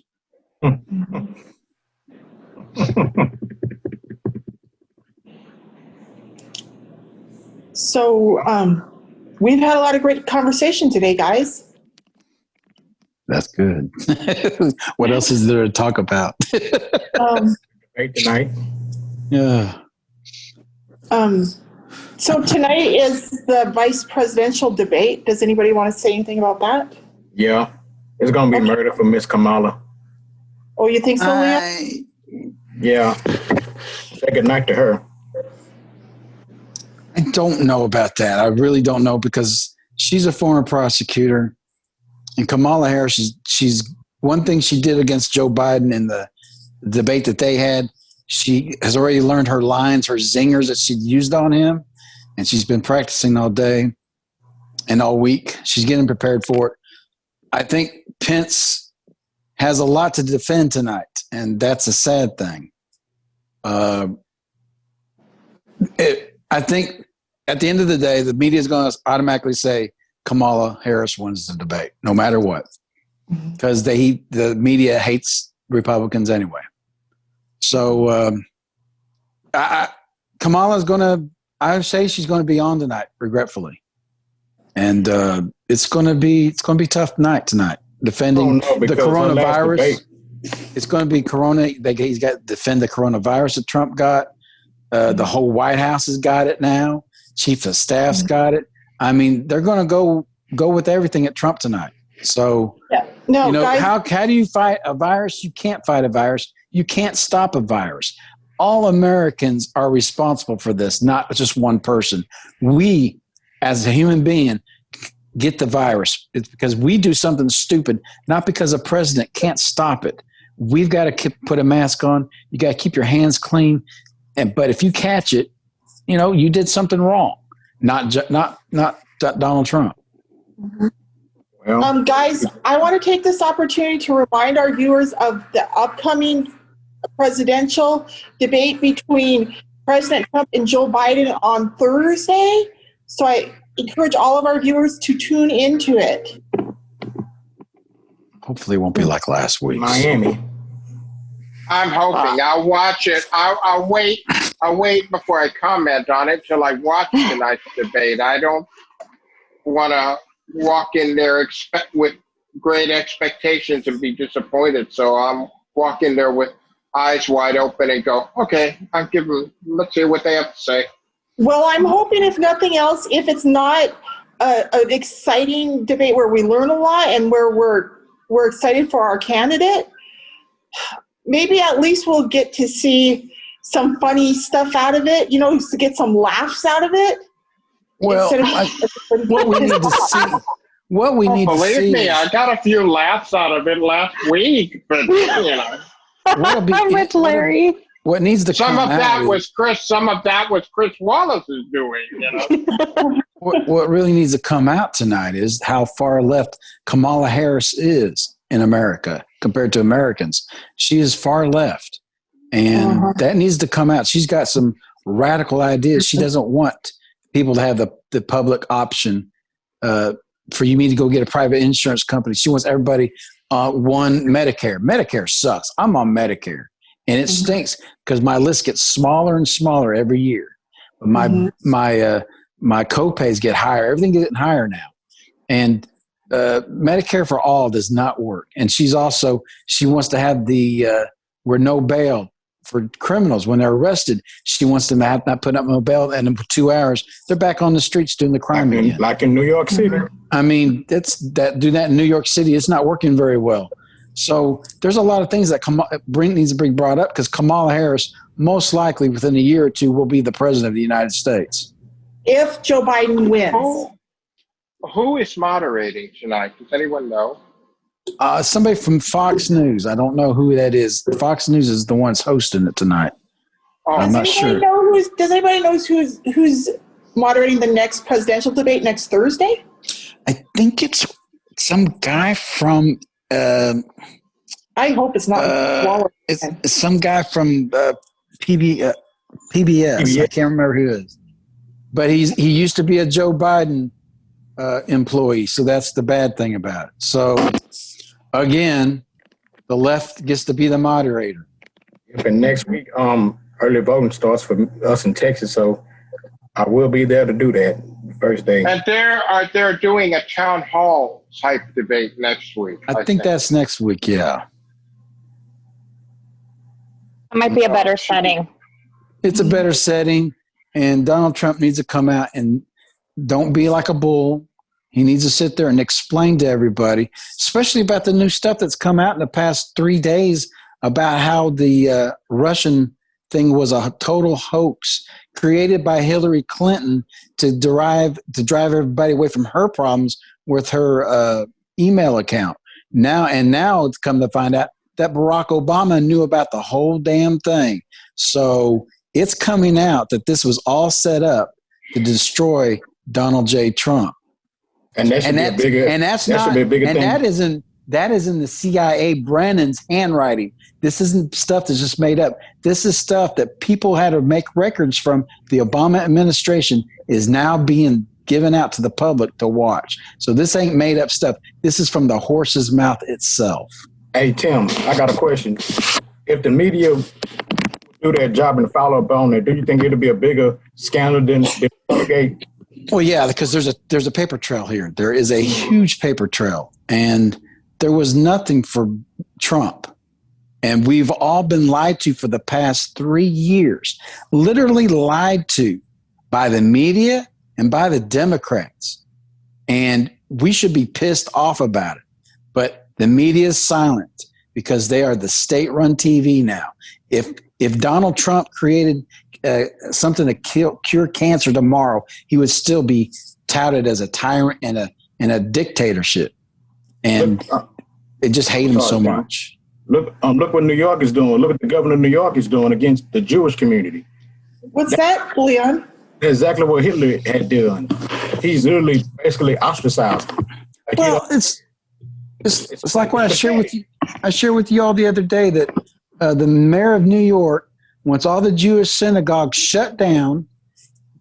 So we've had a lot of great conversation today, guys. That's good. What else is there to talk about? Tonight. Yeah. So tonight is the vice presidential debate. Does anybody want to say anything about that? Yeah. It's going to be murder for Miss Kamala. Oh, you think so, Leah? Yeah. Say good night to her. I don't know about that. I really don't know, because she's a former prosecutor, and Kamala Harris she's one thing she did against Joe Biden in the debate that they had. She has already learned her lines, her zingers that she used on him, and she's been practicing all day and all week. She's getting prepared for it. I think Pence has a lot to defend tonight, and that's a sad thing. I think at the end of the day, the media is going to automatically say Kamala Harris wins the debate, no matter what, because the media hates Republicans anyway. So Kamala's going to, I say she's going to be on tonight, regretfully, and it's going to be tough night tonight defending the coronavirus. It's going to be Corona. He's got to defend the coronavirus that Trump got. The whole White House has got it now. Chief of Staff's got it. I mean, they're going to go with everything at Trump tonight. So, guys, how do you fight a virus? You can't fight a virus. You can't stop a virus. All Americans are responsible for this, not just one person. We, as a human being, get the virus. It's because we do something stupid, not because a president can't stop it. We've got to put a mask on. You got to keep your hands clean. But if you catch it, you did something wrong. Not Donald Trump. Well, guys, I want to take this opportunity to remind our viewers of the upcoming presidential debate between President Trump and Joe Biden on Thursday. So I encourage all of our viewers to tune into it. Hopefully it won't be like last week. Miami. I'm hoping. I'll watch it. I'll wait. I'll wait before I comment on it till I watch tonight's debate. I don't want to walk in there with great expectations and be disappointed. So I'm walking there with eyes wide open and go, okay, let's hear what they have to say. Well, I'm hoping, if nothing else, if it's not an exciting debate where we learn a lot and where we're excited for our candidate, maybe at least we'll get to see some funny stuff out of it, to get some laughs out of it. Well, what we need to see. Believe me, I got a few laughs out of it last week, but I'm with Larry. What needs to some come of that out was Chris. Some of that was Chris Wallace's doing. What really needs to come out tonight is how far left Kamala Harris is in America compared to Americans. She is far left, and that needs to come out. She's got some radical ideas. She doesn't want people to have the public option for me to go get a private insurance company. She wants everybody one Medicare. Medicare sucks. I'm on Medicare, and it stinks because my list gets smaller and smaller every year. My co-pays get higher. Everything's getting higher now, and Medicare for all does not work. And she wants to have the where no bail for criminals. When they're arrested, she wants them to have not put up no bail, and in 2 hours they're back on the streets doing the crime again. Like in New York City. I mean, do that in New York City. It's not working very well. So there's a lot of things that needs to be brought up, because Kamala Harris most likely within a year or two will be the president of the United States. If Joe Biden wins. Who is moderating tonight? Does anyone know? Somebody from Fox News. I don't know who that is. Fox News is the ones hosting it tonight. Oh, I'm not sure. Does anybody know who's moderating the next presidential debate next Thursday? I think it's some guy from. I hope it's not. It's some guy from PBS. I can't remember who it is, but he used to be a Joe Biden employee, so that's the bad thing about it. So again, the left gets to be the moderator. And next week, early voting starts for us in Texas, so I will be there to do that the first day. And they're doing a town hall type debate next week. I think that's next week. Yeah, It might be a better setting. it's a better setting, and Donald Trump needs to come out and don't be like a bull. He needs to sit there and explain to everybody, especially about the new stuff that's come out in the past 3 days about how the Russian thing was a total hoax created by Hillary Clinton to drive everybody away from her problems with her email account. Now it's come to find out that Barack Obama knew about the whole damn thing. So it's coming out that this was all set up to destroy Donald J. Trump. And that should be a bigger thing. That is in the CIA Brennan's handwriting. This isn't stuff that's just made up. This is stuff that people had to make records from. The Obama administration is now being given out to the public to watch. So this ain't made up stuff. This is from the horse's mouth itself. Hey, Tim, I got a question. If the media do their job and follow up on it, do you think it'll be a bigger scandal than Watergate? Well, yeah, because there's a paper trail here. There is a huge paper trail, and there was nothing for Trump. And we've all been lied to for the past 3 years, literally lied to by the media and by the Democrats. And we should be pissed off about it. But the media is silent because they are the state-run TV now. If Donald Trump created something to cure cancer tomorrow, he would still be touted as a tyrant and a dictatorship. And they just hate him so much. Look what New York is doing. Look what the governor of New York is doing against the Jewish community. What's that, Leon? Exactly what Hitler had done. He's literally basically ostracized. Well, it's like what I shared with you. I shared with you all the other day that the mayor of New York wants all the Jewish synagogues shut down.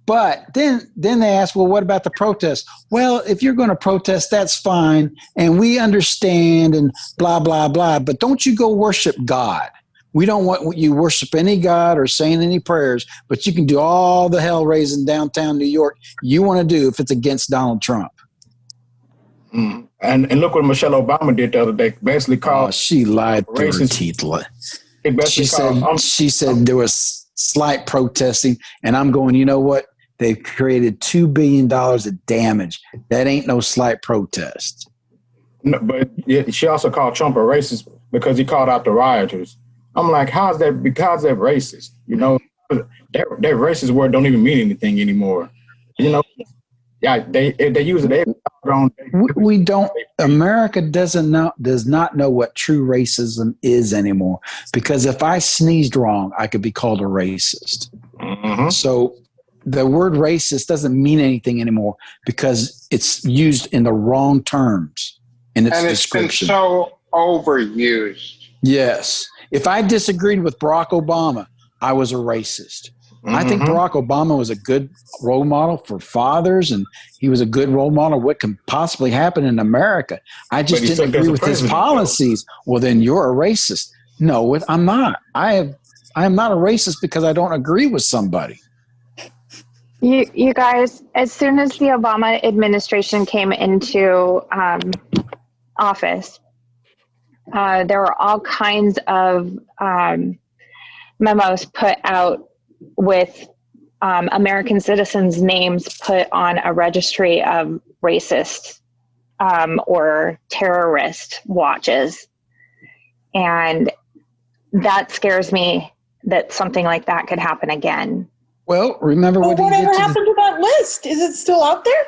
But then they ask, well, what about the protests? Well, if you're going to protest, that's fine. And we understand and blah, blah, blah. But don't you go worship God. We don't want you worship any God or saying any prayers, but you can do all the hell raising downtown New York you want to do if it's against Donald Trump. Mm. And look what Michelle Obama did the other day. Basically called she lied through her teeth. She said there was slight protesting, and I'm going, you know what? They've created $2 billion of damage. That ain't no slight protest. No, but she also called Trump a racist because he called out the rioters. I'm like, how's that? Because they're racist. You know, that racist word don't even mean anything anymore. You know, yeah, they use it. We don't. America does not know what true racism is anymore. Because if I sneezed wrong, I could be called a racist. Mm-hmm. So the word racist doesn't mean anything anymore because it's used in the wrong terms in its description. Been so overused. Yes. If I disagreed with Barack Obama, I was a racist. Mm-hmm. I think Barack Obama was a good role model for fathers, and he was a good role model of what can possibly happen in America. I just didn't agree with his policies. Well, then you're a racist. No, I'm not. I am not a racist because I don't agree with somebody. You guys, as soon as the Obama administration came into office, there were all kinds of memos put out with American citizens' names put on a registry of racist or terrorist watches. And that scares me that something like that could happen again. Well, remember what he did whatever to happened to that list? Is it still out there?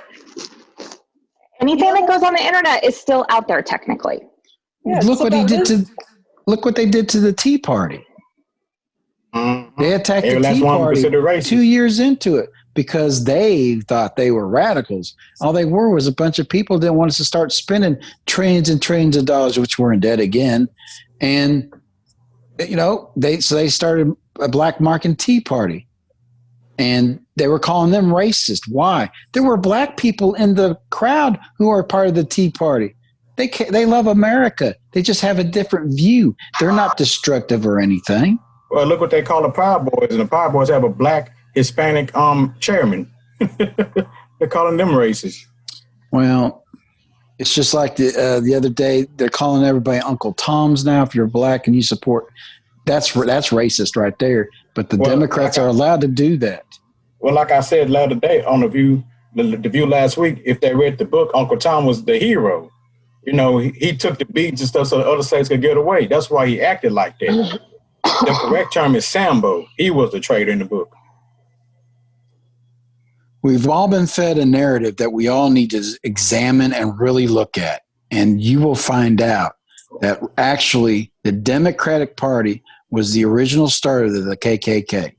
Anything that goes on the internet is still out there technically. Yeah, look so what he that did list- look what they did to the Tea Party. Mm-hmm. They attacked Every the last Tea one Party considered racist. 2 years into it because they thought they were radicals. All they were was a bunch of people that wanted to start spending trillions and trillions of dollars, which we're in debt again. And, you know, they started a black market Tea Party. And they were calling them racist. Why? There were black people in the crowd who are part of the Tea Party. They love America. They just have a different view. They're not destructive or anything. Well, look what they call the Proud Boys, and the Proud Boys have a black Hispanic chairman. They're calling them racist. Well, it's just like the other day. They're calling everybody Uncle Toms now. If you're black and you support, that's racist right there. But the Democrats are allowed to do that. Well, like I said the other day on the View last week, if they read the book, Uncle Tom was the hero. You know, he took the beats and stuff so the other slaves could get away. That's why he acted like that. The correct term is Sambo. He was the traitor in the book. We've all been fed a narrative that we all need to examine and really look at. And you will find out that actually the Democratic Party was the original starter of the KKK.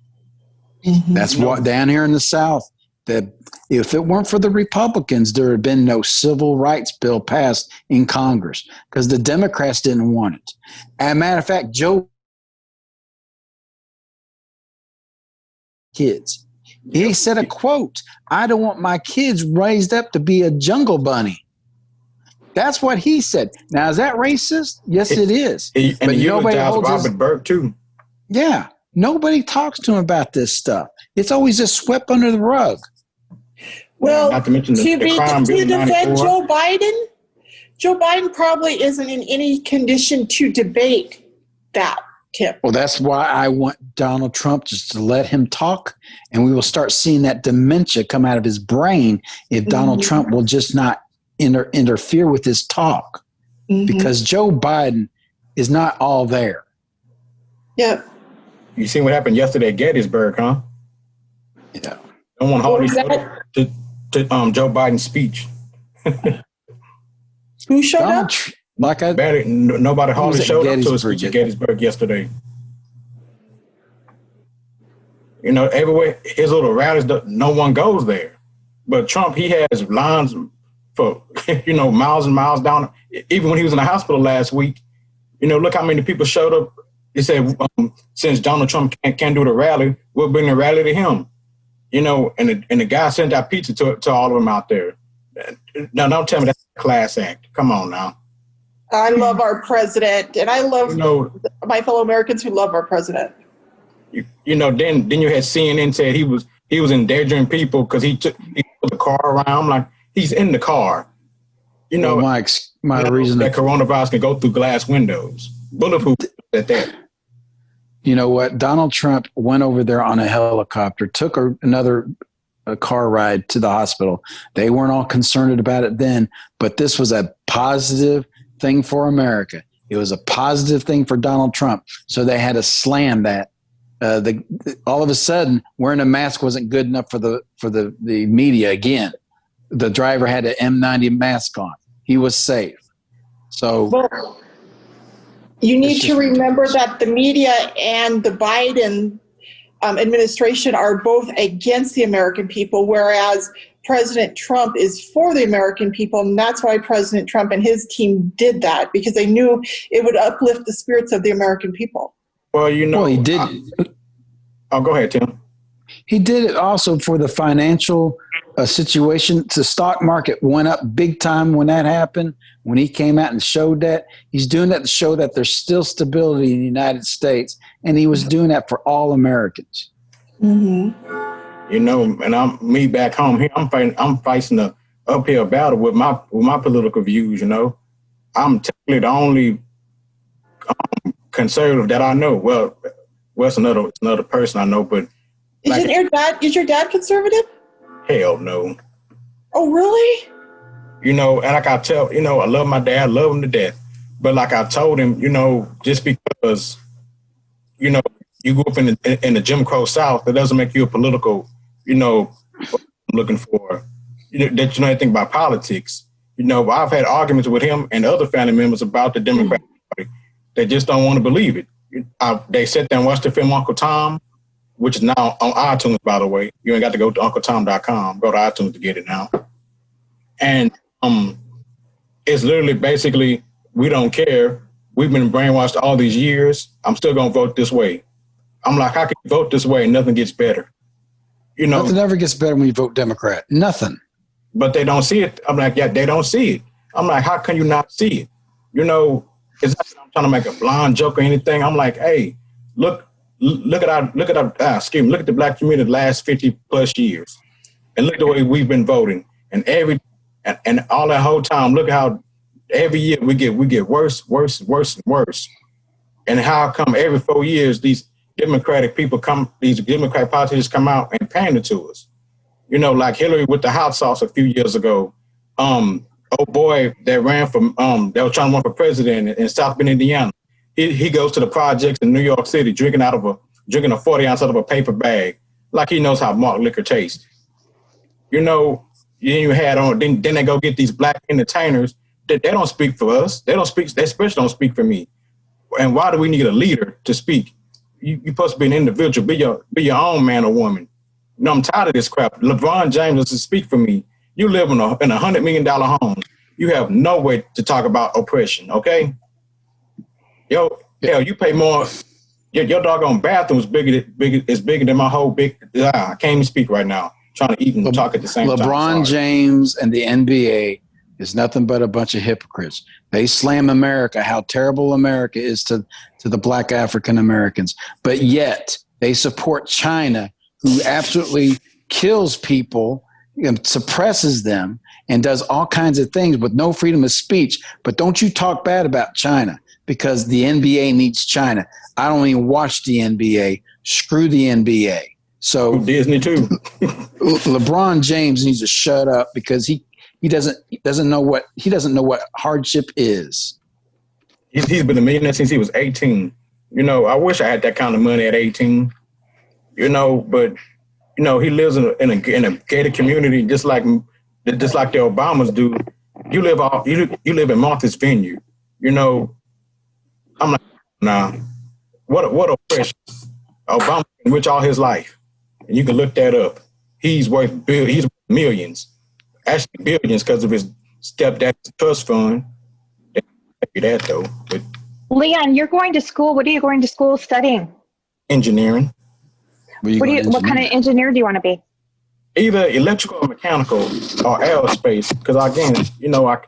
Mm-hmm. That's what down here in the South, that if it weren't for the Republicans, there would have been no civil rights bill passed in Congress because the Democrats didn't want it. As a matter of fact, Joe kids. He said a quote, "I don't want my kids raised up to be a jungle bunny." That's what he said. Now, is that racist? Yes, it is. But nobody holds Robert Burke too. Yeah, nobody talks to him about this stuff. It's always just swept under the rug. Well, not to mention the crime to bill defend Joe Biden probably isn't in any condition to debate that. Tip. Well, that's why I want Donald Trump just to let him talk, and we will start seeing that dementia come out of his brain if Donald Trump will just not interfere with his talk, because Joe Biden is not all there. Yeah. You seen what happened yesterday at Gettysburg, huh? Yeah. No one hardly showed up to Joe Biden's speech. Who showed up? Nobody hardly showed up to his speech at Gettysburg yesterday. You know, everywhere his little rallies, no one goes there. But Trump, he has lines for miles and miles down. Even when he was in the hospital last week, look how many people showed up. He said, since Donald Trump can't do the rally, we'll bring the rally to him. And the guy sent out pizza to all of them out there. Now, don't tell me that's a class act. Come on now. I love our president, and I love my fellow Americans who love our president. Then you had CNN said he was endangering people because he took the car around. I'm like, he's in the car. Well, my reason that coronavirus can go through glass windows, bulletproof at that. You know what? Donald Trump went over there on a helicopter, took another car ride to the hospital. They weren't all concerned about it then, but this was a positive thing for America. It was a positive thing for Donald Trump. So they had to slam that. All of a sudden, wearing a mask wasn't good enough for the media again. The driver had an M90 mask on. He was safe. So you need to remember that the media and the Biden administration are both against the American people, whereas President Trump is for the American people, and that's why President Trump and his team did that, because they knew it would uplift the spirits of the American people. Well, he did. Go ahead, Tim. He did it also for the financial situation. The stock market went up big time when that happened, when he came out and showed that. He's doing that to show that there's still stability in the United States, and he was doing that for all Americans. Mm-hmm. And me back home here, I'm fighting an uphill battle with my political views. I'm technically the only conservative that I know. Well, Well, it's another person I know, but Is your dad conservative? hell no. Oh, really? And like I tell, I love my dad, love him to death. But like I told him, just because, you grew up in the Jim Crow South, that doesn't make you a political, looking for, that you know anything about politics. I've had arguments with him and other family members about the Democratic Party. They just don't want to believe it. They sit there and watch the film Uncle Tom, which is now on iTunes, by the way. You ain't got to go to UncleTom.com. Go to iTunes to get it now. And it's literally basically, we don't care. We've been brainwashed all these years. I'm still going to vote this way. I'm like, I can vote this way and nothing gets better. Nothing ever gets better when you vote Democrat. Nothing. But they don't see it. I'm like, yeah, they don't see it. I'm like, how can you not see it? It's not that I'm trying to make a blind joke or anything. I'm like, hey, look at the Black community the last 50 plus years, and look at the way we've been voting, and all that whole time, look at how every year we get worse, and worse. And how come every 4 years these Democratic politicians come out and pander to us? Like Hillary with the hot sauce a few years ago. Old boy that ran from that was trying to run for president in South Bend, Indiana. He goes to the projects in New York City drinking a 40 ounce out of a paper bag, like he knows how malt liquor tastes. Then they go get these black entertainers that they don't speak for us. They especially don't speak for me. And why do we need a leader to speak? You're supposed to be an individual, be your own man or woman. I'm tired of this crap. LeBron James doesn't speak for me. You live in a $100 million home. You have no way to talk about oppression, okay? You pay more. Your doggone bathroom is bigger than my whole big. I can't even speak right now. Trying to eat and talk at the same time. LeBron James and the NBA is nothing but a bunch of hypocrites. They slam America, how terrible America is to the black African Americans, but yet they support China, who absolutely kills people and suppresses them and does all kinds of things with no freedom of speech. But don't you talk bad about China, because the NBA needs China. I don't even watch the NBA. Screw the NBA. So Disney too. LeBron James needs to shut up, because he doesn't know what hardship is. He's been a millionaire since he was 18. I wish I had that kind of money at 18. But he lives in a gated community just like the Obamas do. You live in Martha's Vineyard. I'm like, nah. What oppression? Obama been rich all his life, and you can look that up. He's worth millions, actually billions, because of his stepdad's trust fund. That though. But Leon, you're going to school. What are you going to school studying? Engineering. What kind of engineer do you want to be? Either electrical or mechanical or aerospace. Because again,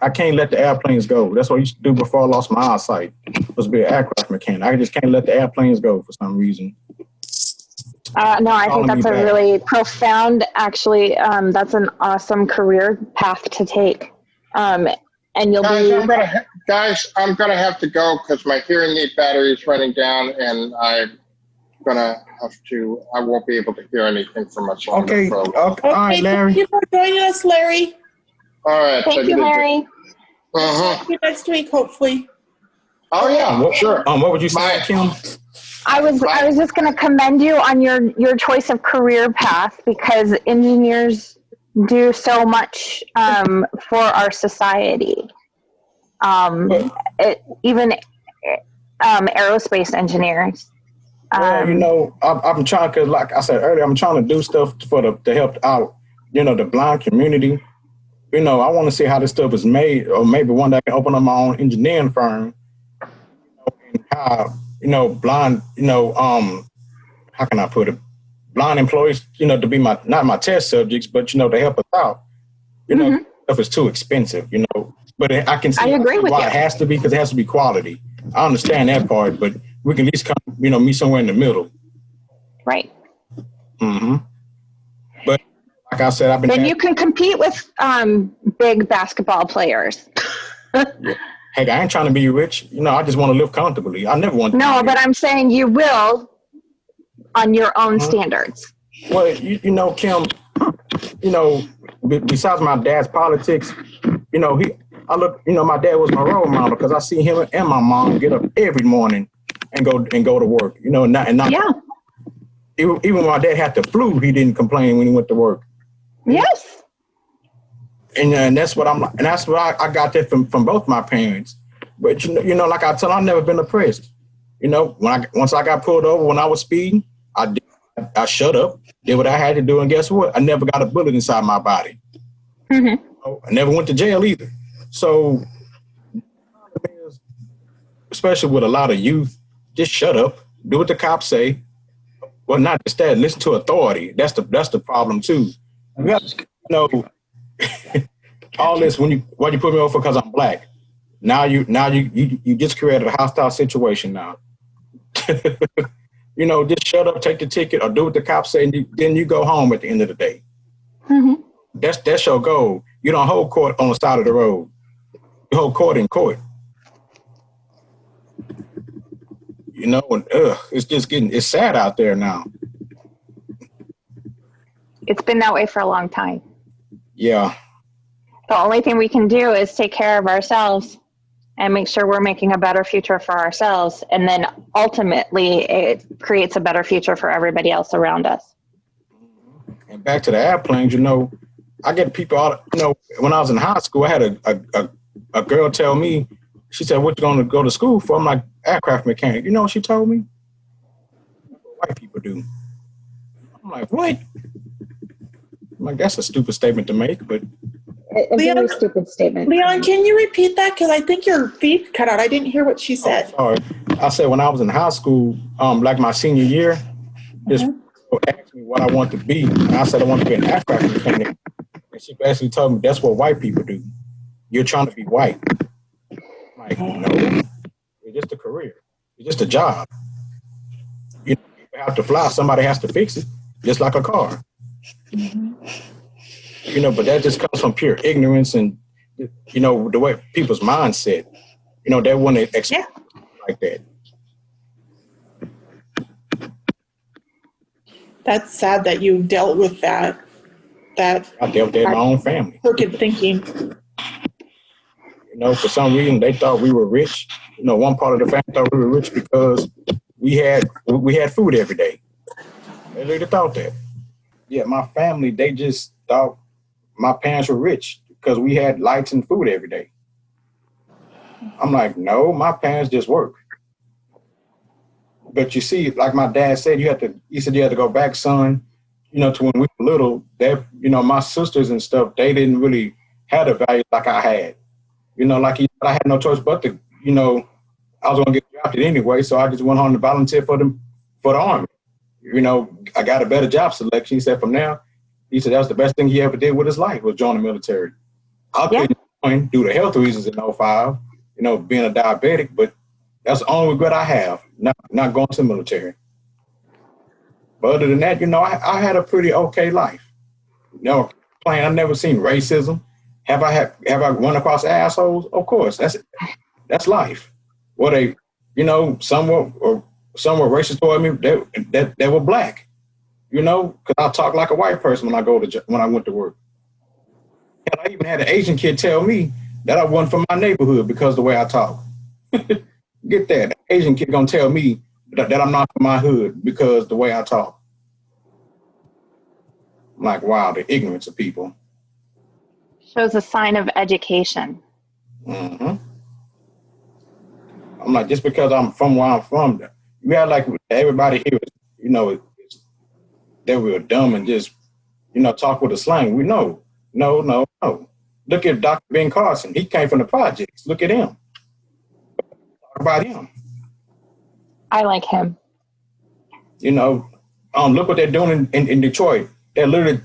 I can't let the airplanes go. That's what I used to do before I lost my eyesight. I was supposed to be an aircraft mechanic. I just can't let the airplanes go for some reason. No, I think that's a really profound, actually, that's an awesome career path to take. And you'll I'm gonna have to go because my hearing aid battery is running down, and I won't be able to hear anything from my phone. Okay. All right, Larry. Thank you for joining us, Larry. All right. Thank you, Larry. See you next week, hopefully. Oh yeah, sure. What would you say, Kim? I was just going to commend you on your choice of career path, because engineers do so much for our society. Even aerospace engineers. Well, I'm trying, because like I said earlier, I'm trying to do stuff to help out, the blind community. I want to see how this stuff is made, or maybe one day I can open up my own engineering firm. And how, blind, how can I put it? Blind employees, to be not my test subjects, but, to help us out. Stuff is too expensive, But I can see I agree with why you. it has to be, because it has to be quality. I understand that part, but we can at least come, meet somewhere in the middle. Right. Mm-hmm. But like I said, Then you can compete with big basketball players. Yeah. Hey, I ain't trying to be rich. I just want to live comfortably. I never want to. No, but I'm saying you will on your own standards. Well, you know, Kim, you know, besides my dad's politics, you know, my dad was my role model because I see him and my mom get up every morning and go to work. You know, even when my dad had the flu, he didn't complain when he went to work. Yes. And that's what I'm like, and that's what I got that from both my parents. But you know, like I tell, I've never been oppressed. You know, once I got pulled over when I was speeding, I shut up, did what I had to do, and guess what? I never got a bullet inside my body. Mm-hmm. I never went to jail either. So, especially with a lot of youth, just shut up, do what the cops say. Well, not just that, listen to authority. That's the problem too. You have to know all this why you put me over because I'm black. Now you just created a hostile situation now. You know, just shut up, take the ticket, or do what the cops say, and then you go home at the end of the day. Mm-hmm. That's your goal. You don't hold court on the side of the road. You hold court in court. You know, and it's sad out there now. It's been that way for a long time. Yeah. The only thing we can do is take care of ourselves and make sure we're making a better future for ourselves. And then ultimately it creates a better future for everybody else around us. And back to the airplanes, you know, I get people out, you know, when I was in high school, I had a girl tell me, she said, what you going to go to school for? I'm like, aircraft mechanic. You know what she told me? What white people do. I'm like, what? I'm like, that's a stupid statement to make, but. A very stupid statement. Leon, can you repeat that? Because I think your feed cut out. I didn't hear what she said. Oh, sorry. I said when I was in high school, like my senior year, this girl asked me what I want to be. And I said I want to be an aircraft mechanic. And she basically told me that's what white people do. You're trying to be white. I'm like, no, it's just a career. It's just a job. You know, you have to fly. Somebody has to fix it, just like a car. Mm-hmm. You know, but that just comes from pure ignorance and, you know, the way people's mindset. You know, they want to expect like that. That's sad that you dealt with that. I dealt with that in my own family. Crooked thinking. You know, for some reason they thought we were rich. You know, one part of the family thought we were rich because we had food every day. They really thought that. Yeah, my family, they just thought my parents were rich because we had lights and food every day. I'm like, no, my parents just work. But you see, like my dad said, you had to go back, son, you know, to when we were little. That, you know, my sisters and stuff, they didn't really have the value like I had. You know, like I had no choice but to, you know, I was going to get drafted anyway, so I just went home to volunteer for the Army. You know, I got a better job selection. He said from now, he said that was the best thing he ever did with his life was join the military. I couldn't join due to health reasons in 2005, you know, being a diabetic, but that's the only regret I have, not going to the military. But other than that, you know, I had a pretty okay life. You know, I've never seen racism. Have I run across assholes? Of course, that's life. Well, they, you know, some were racist toward me. They were black. You know, because I talk like a white person when I went to work. And I even had an Asian kid tell me that I wasn't from my neighborhood because of the way I talk. Get that. An Asian kid gonna tell me that I'm not from my hood because of the way I talk. I'm like, wow, the ignorance of people. Shows a sign of education. Mm-hmm. I'm like, just because I'm from where I'm from, you got like everybody here, you know, they were dumb and just, you know, talk with a slang. We know. No. Look at Dr. Ben Carson. He came from the projects. Look at him. Talk about him. I like him. You know, look what they're doing in Detroit. They're literally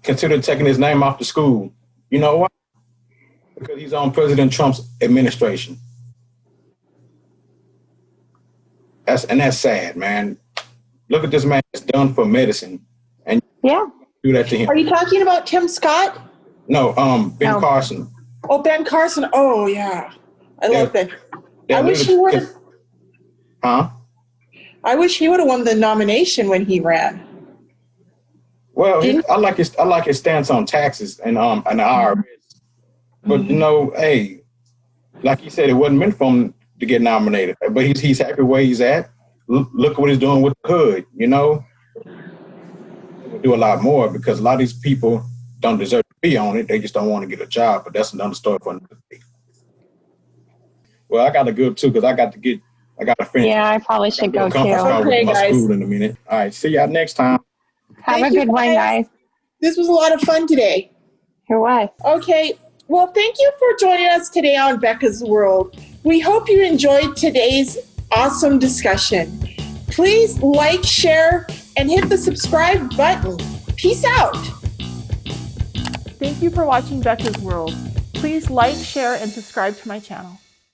considering taking his name off the school. You know why? Because he's on President Trump's administration. That's sad, man. Look at this man that's done for medicine. And do that to him. Are you talking about Tim Scott? No, Ben Carson. Oh, Ben Carson. Oh, yeah. I love that. I wish he would have. Huh? I wish he would have won the nomination when he ran. Well, I like his stance on taxes and the IRS. But hey, like he said, it wasn't meant for him to get nominated. But he's happy where he's at. Look what he's doing with the hood. We'll do a lot more because a lot of these people don't deserve to be on it. They just don't want to get a job. But that's another story for another day. Well, I got to go too because I got to finish. Yeah, I probably should go too. Okay, with my guys. school in a minute. All right, see y'all next time. Have Thank a you, good one, guys. This was a lot of fun today. Here was. Okay, well, thank you for joining us today on Becca's World. We hope you enjoyed today's awesome discussion. Please like, share, and hit the subscribe button. Peace out. Thank you for watching Becca's World. Please like, share, and subscribe to my channel.